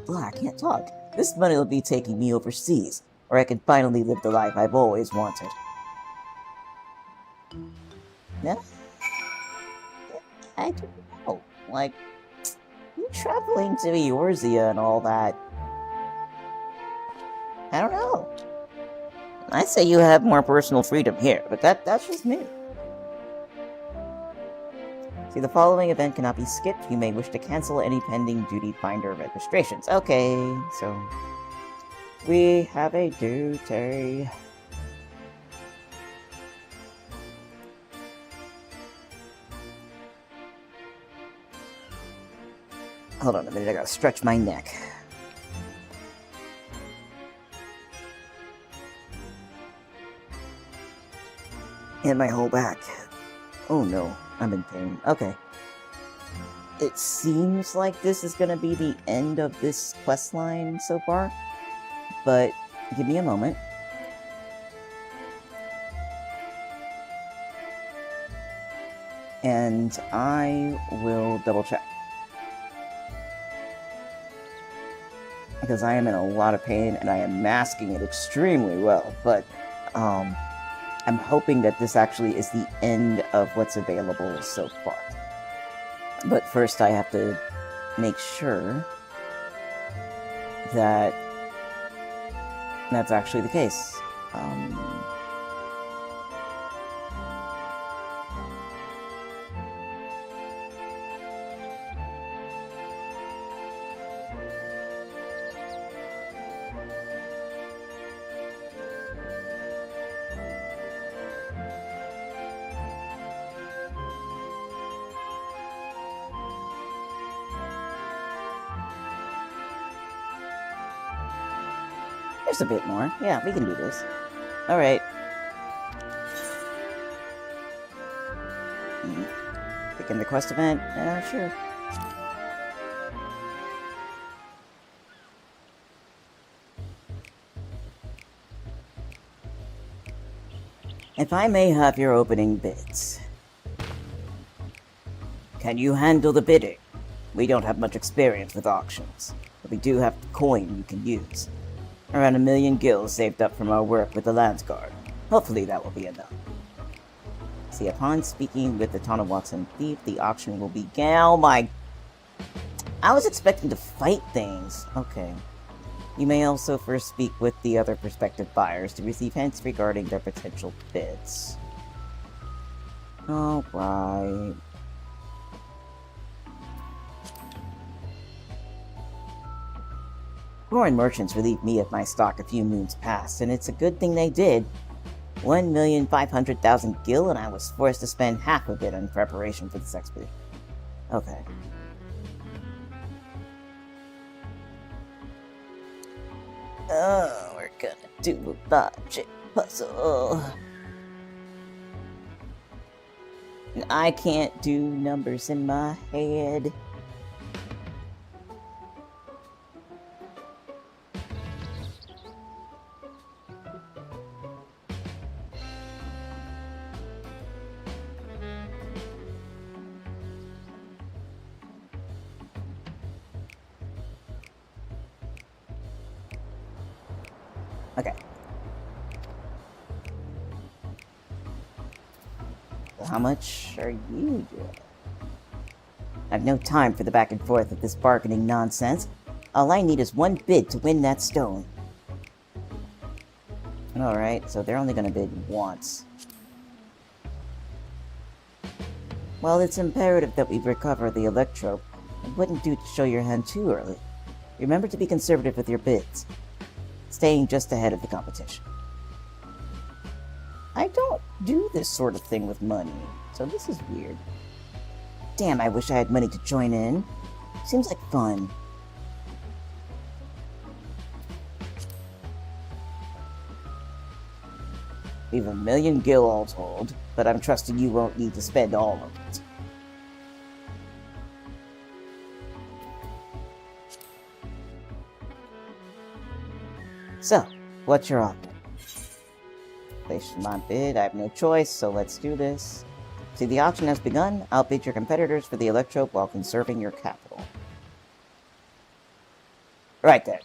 I can't talk. This money will be taking me overseas, where I can finally live the life I've always wanted. Yeah? I don't know. Like, you traveling to Eorzea and all that... I don't know. I say you have more personal freedom here, but that's just me. See, the following event cannot be skipped. You may wish to cancel any pending duty finder registrations. Okay, so... we have a duty. Hold on a minute, I gotta stretch my neck. And my whole back. Oh no, I'm in pain. Okay. It seems like this is gonna be the end of this quest line so far, but give me a moment. And I will double check. Because I am in a lot of pain and I am masking it extremely well, but I'm hoping that this actually is the end of what's available so far. But first I have to make sure that that's actually the case. There's a bit more. Yeah, we can do this. Alright. Begin the quest event? Sure. If I may have your opening bids. Can you handle the bidding? We don't have much experience with auctions, but we do have coin you can use. Around 1 million gil saved up from our work with the Landsguard. Hopefully that will be enough. See, upon speaking with the Tanawatsan thief, the auction will begin. Oh my... I was expecting to fight things. Okay. You may also first speak with the other prospective buyers to receive hints regarding their potential bids. Alright. Foreign merchants relieved me of my stock a few moons past, and it's a good thing they did. 1,500,000 gil, and I was forced to spend half of it in preparation for this expedition. Okay. Oh, we're gonna do a logic puzzle. I can't do numbers in my head. Okay. Well, how much are you doing? I have no time for the back and forth of this bargaining nonsense. All I need is one bid to win that stone. Alright, so they're only gonna bid once. Well, it's imperative that we recover the Electrope. It wouldn't do to show your hand too early. Remember to be conservative with your bids, staying just ahead of the competition. I don't do this sort of thing with money, so this is weird. Damn, I wish I had money to join in. Seems like fun. We have 1 million gil all told, but I'm trusting you won't need to spend all of it. So, what's your offer? Place my bid, I have no choice, so let's do this. See, the auction has begun. Outbid your competitors for the Electrope while conserving your capital. Right then.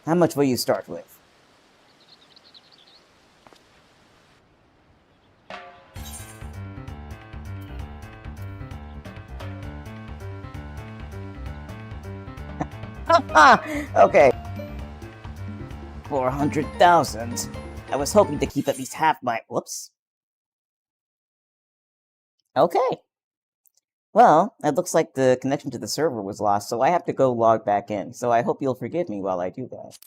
How much will you start with? Okay. 400,000. I was hoping to keep at least half my... Whoops. Okay. Well, it looks like the connection to the server was lost, so I have to go log back in. So I hope you'll forgive me while I do that.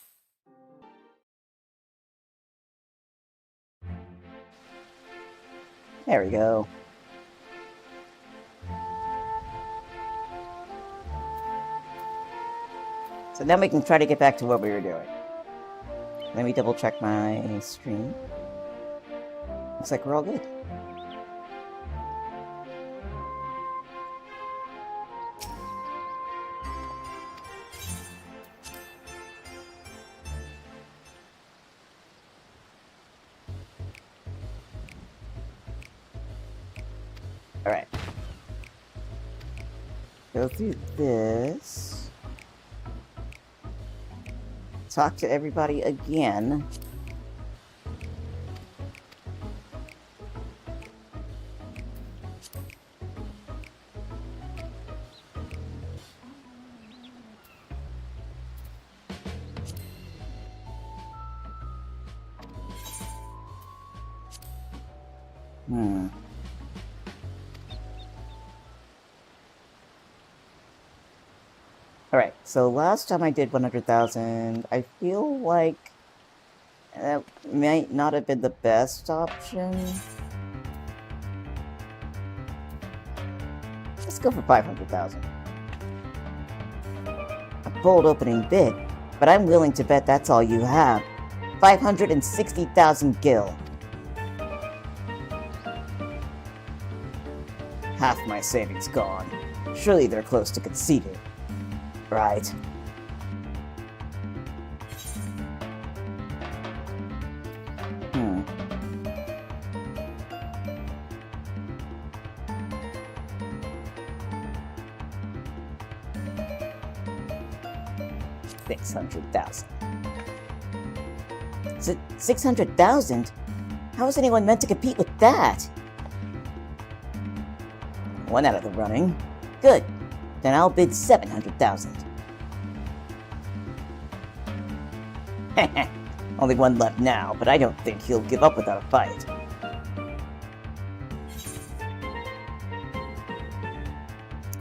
There we go. So then we can try to get back to what we were doing. Let me double check my stream. Looks like we're all good. Alright. Go through this. Talk to everybody again. Alright, so last time I did 100,000, I feel like that might not have been the best option. Let's go for 500,000. A bold opening bid, but I'm willing to bet that's all you have. 560,000 gil. Half my savings gone. Surely they're close to conceding. Right. $600,000. Is it 600,000? How is anyone meant to compete with that? One out of the running. Good. Then I'll bid 700,000. Only one left now, but I don't think he'll give up without a fight.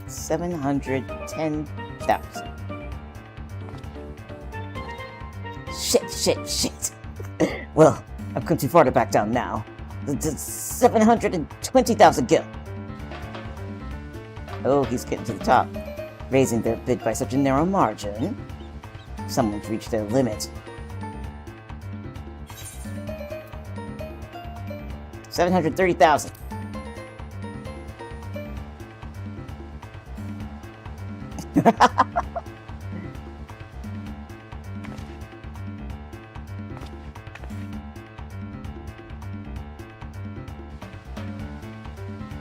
$710,000. Shit. Well, I've come too far to back down now. 720,000 gil. Oh, he's getting to the top. Raising their bid by such a narrow margin. Someone's reached their limit. 730,000.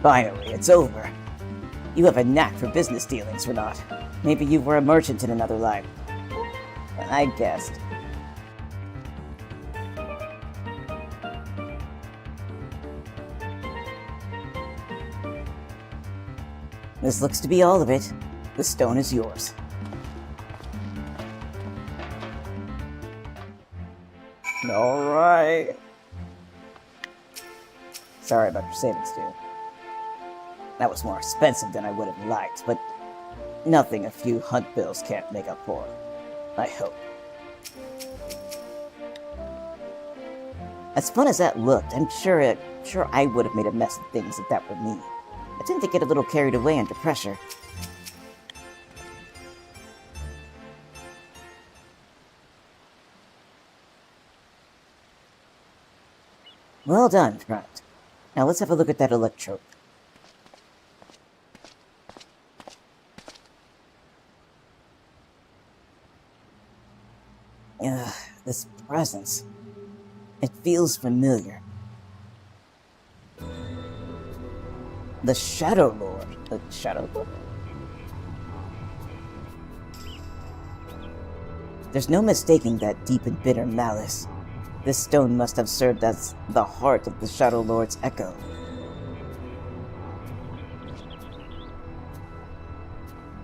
Finally, it's over. You have a knack for business dealings, Renat. Maybe you were a merchant in another life. I guessed. This looks to be all of it. The stone is yours. Alright. Sorry about your savings, dude. That was more expensive than I would have liked, but nothing a few hunt bills can't make up for. I hope. As fun as that looked, I'm sure I would have made a mess of things if that were me. I tend to get a little carried away under pressure. Well done, friend. Now let's have a look at that electrode. This presence. It feels familiar. The Shadow Lord. The Shadow Lord? There's no mistaking that deep and bitter malice. This stone must have served as the heart of the Shadow Lord's echo.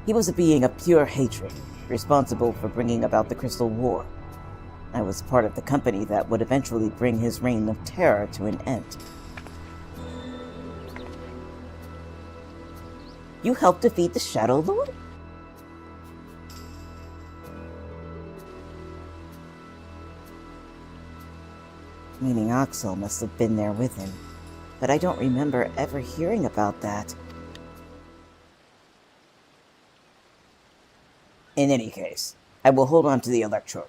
He was a being of pure hatred, responsible for bringing about the Crystal War. I was part of the company that would eventually bring his reign of terror to an end. You helped defeat the Shadow Lord? Meaning Axel must have been there with him, but I don't remember ever hearing about that. In any case, I will hold on to the electrode.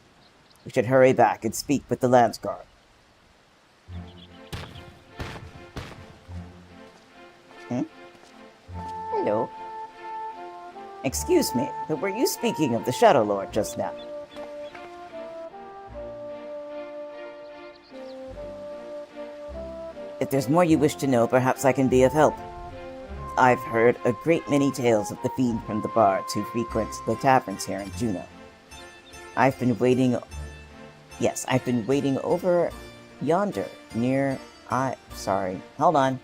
We should hurry back and speak with the Landsguard. Hello. Excuse me, but were you speaking of the Shadow Lord just now? If there's more you wish to know, perhaps I can be of help. I've heard a great many tales of the fiend from the bards who frequent the taverns here in Jeuno. I've been waiting over yonder, near... Sorry, hold on.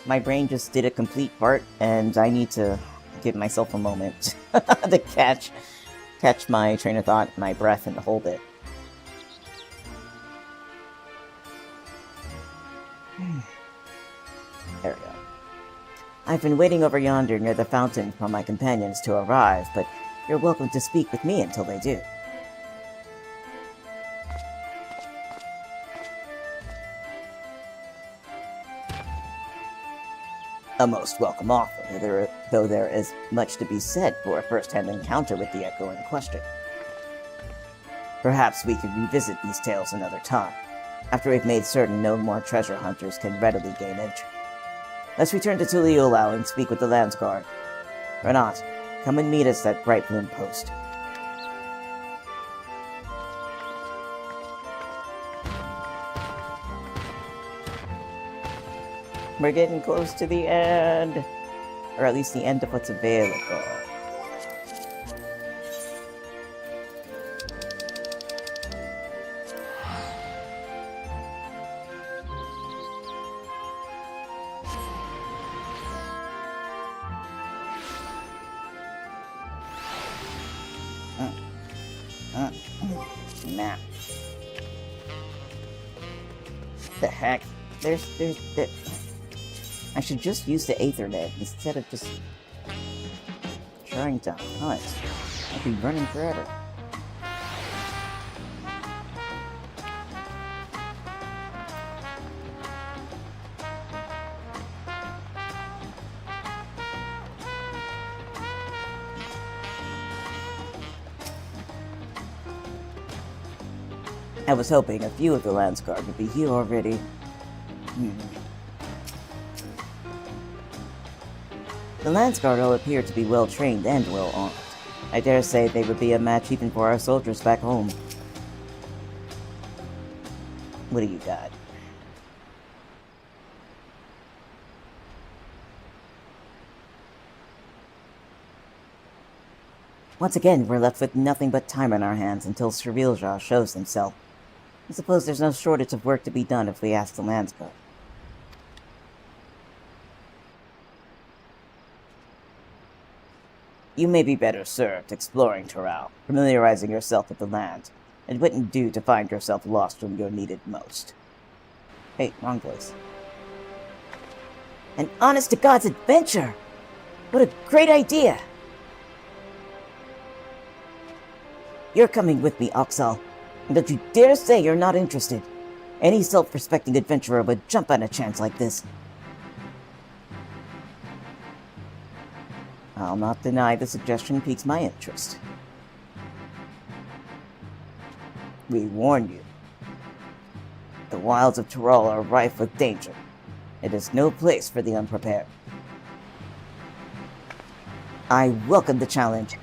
My brain just did a complete part, and I need to give myself a moment to catch my train of thought, my breath, and hold it. There we go. I've been waiting over yonder near the fountain for my companions to arrive, but you're welcome to speak with me until they do. A most welcome offer, though there is much to be said for a first-hand encounter with the Echo in question. Perhaps we could revisit these tales another time, after we've made certain no more treasure hunters can readily gain entry. Let's return to Tuliolao and speak with the Landsguard. Renat, come and meet us at Bright Bloom Post. We're getting close to the end. Or at least the end of what's available. Nah. The heck? I should just use the Aethernet instead of just trying to hunt. I'd be running forever. I was hoping a few of the Landsguard would be here already. The Landsguard all appear to be well-trained and well-armed. I dare say they would be a match even for our soldiers back home. What do you got? Once again, we're left with nothing but time on our hands until Servilja shows himself. I suppose there's no shortage of work to be done if we ask the Landsguard. You may be better served exploring Toral, familiarizing yourself with the land. It wouldn't do to find yourself lost when you're needed most. Hey, wrong place. An honest-to-God's adventure! What a great idea! You're coming with me, Oxal. And don't you dare say you're not interested. Any self-respecting adventurer would jump on a chance like this. I'll not deny the suggestion piques my interest. We warn you. The wilds of Toral are rife with danger. It is no place for the unprepared. I welcome the challenge.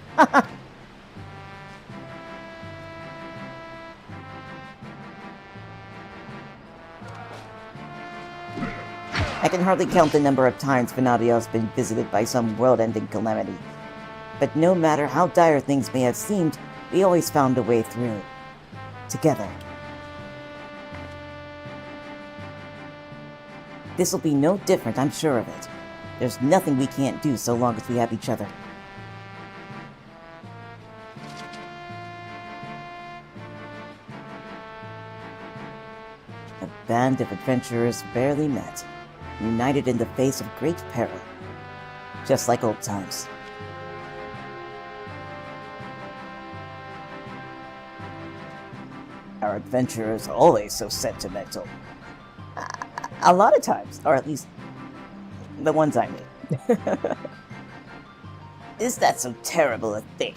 I can hardly count the number of times Vana'diel has been visited by some world-ending calamity. But no matter how dire things may have seemed, we always found a way through. Together. This'll be no different, I'm sure of it. There's nothing we can't do so long as we have each other. A band of adventurers barely met, united in the face of great peril. Just like old times. Our adventurers are always so sentimental. A lot of times, or at least the ones I meet. Is that so terrible a thing?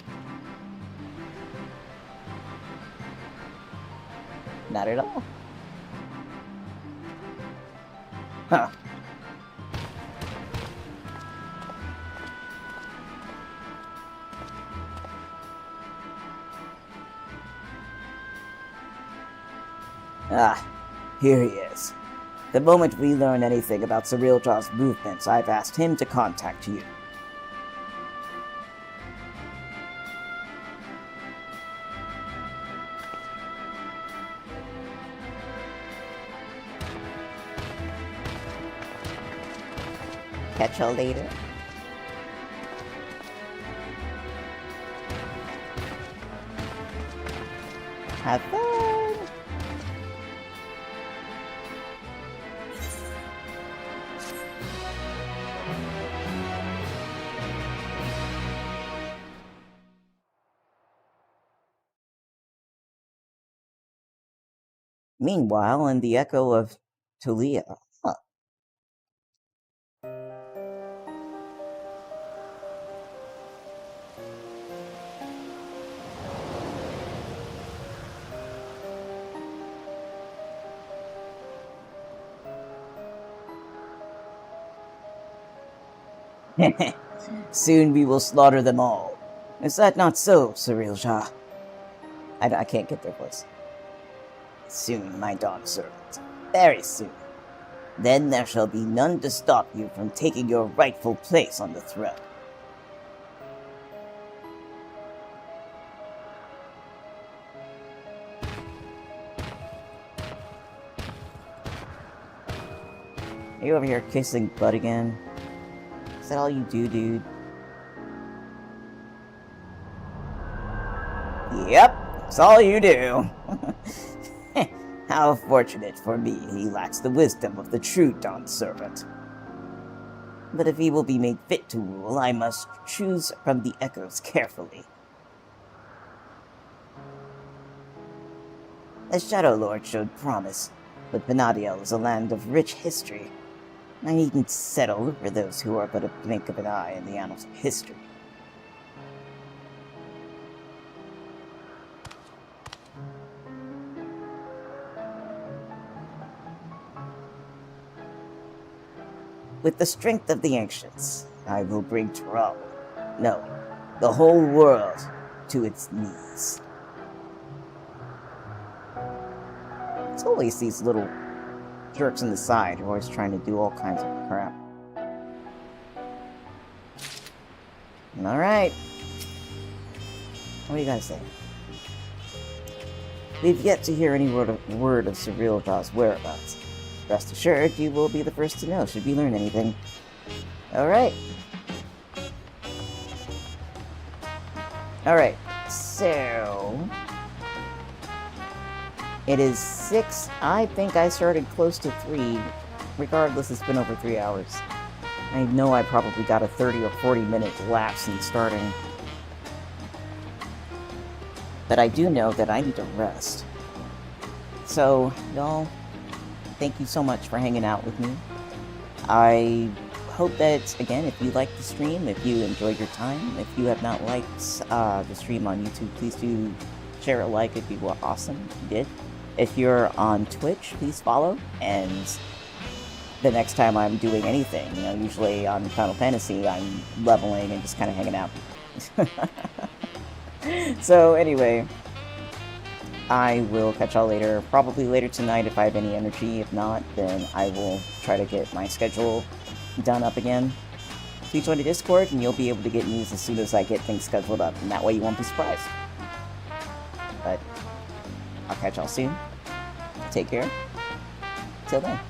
Not at all. Huh. Ah, here he is. The moment we learn anything about Ciril'jah's movements, I've asked him to contact you. Catch you later. Have fun! Meanwhile, in the Echo of Vana'diel, soon we will slaughter them all. Is that not so, Ciril'jah? I can't get their voice. Soon, my dawn servant. Very soon. Then there shall be none to stop you from taking your rightful place on the throne. Are you over here kissing butt again? Is that all you do, dude? Yep, that's all you do. How fortunate for me he lacks the wisdom of the true Dawn Servant. But if he will be made fit to rule, I must choose from the echoes carefully. The Shadow Lord showed promise, but Vana'diel is a land of rich history. I needn't settle over those who are but a blink of an eye in the annals of history. With the strength of the ancients, I will bring Toral, no, the whole world, to its knees. It's always these little jerks in the side who are always trying to do all kinds of crap. Alright. What do you guys say? We've yet to hear any word of Ciril'jah's whereabouts. Rest assured, you will be the first to know should we learn anything. Alright. Alright, so... It is 6. I think I started close to 3. Regardless, it's been over 3 hours. I know I probably got a 30 or 40 minute lapse in starting. But I do know that I need to rest. So, y'all, thank you so much for hanging out with me. I hope that, again, if you liked the stream, if you enjoyed your time, if you have not liked the stream on YouTube, please do share a like. It'd be awesome if you did. If you're on Twitch, please follow. And the next time I'm doing anything, you know, usually on Final Fantasy, I'm leveling and just kind of hanging out. So anyway, I will catch y'all later, probably later tonight if I have any energy. If not, then I will try to get my schedule done up again. Please join the Discord and you'll be able to get news as soon as I get things scheduled up, and that way you won't be surprised. But I'll catch y'all soon. Take care. Till then.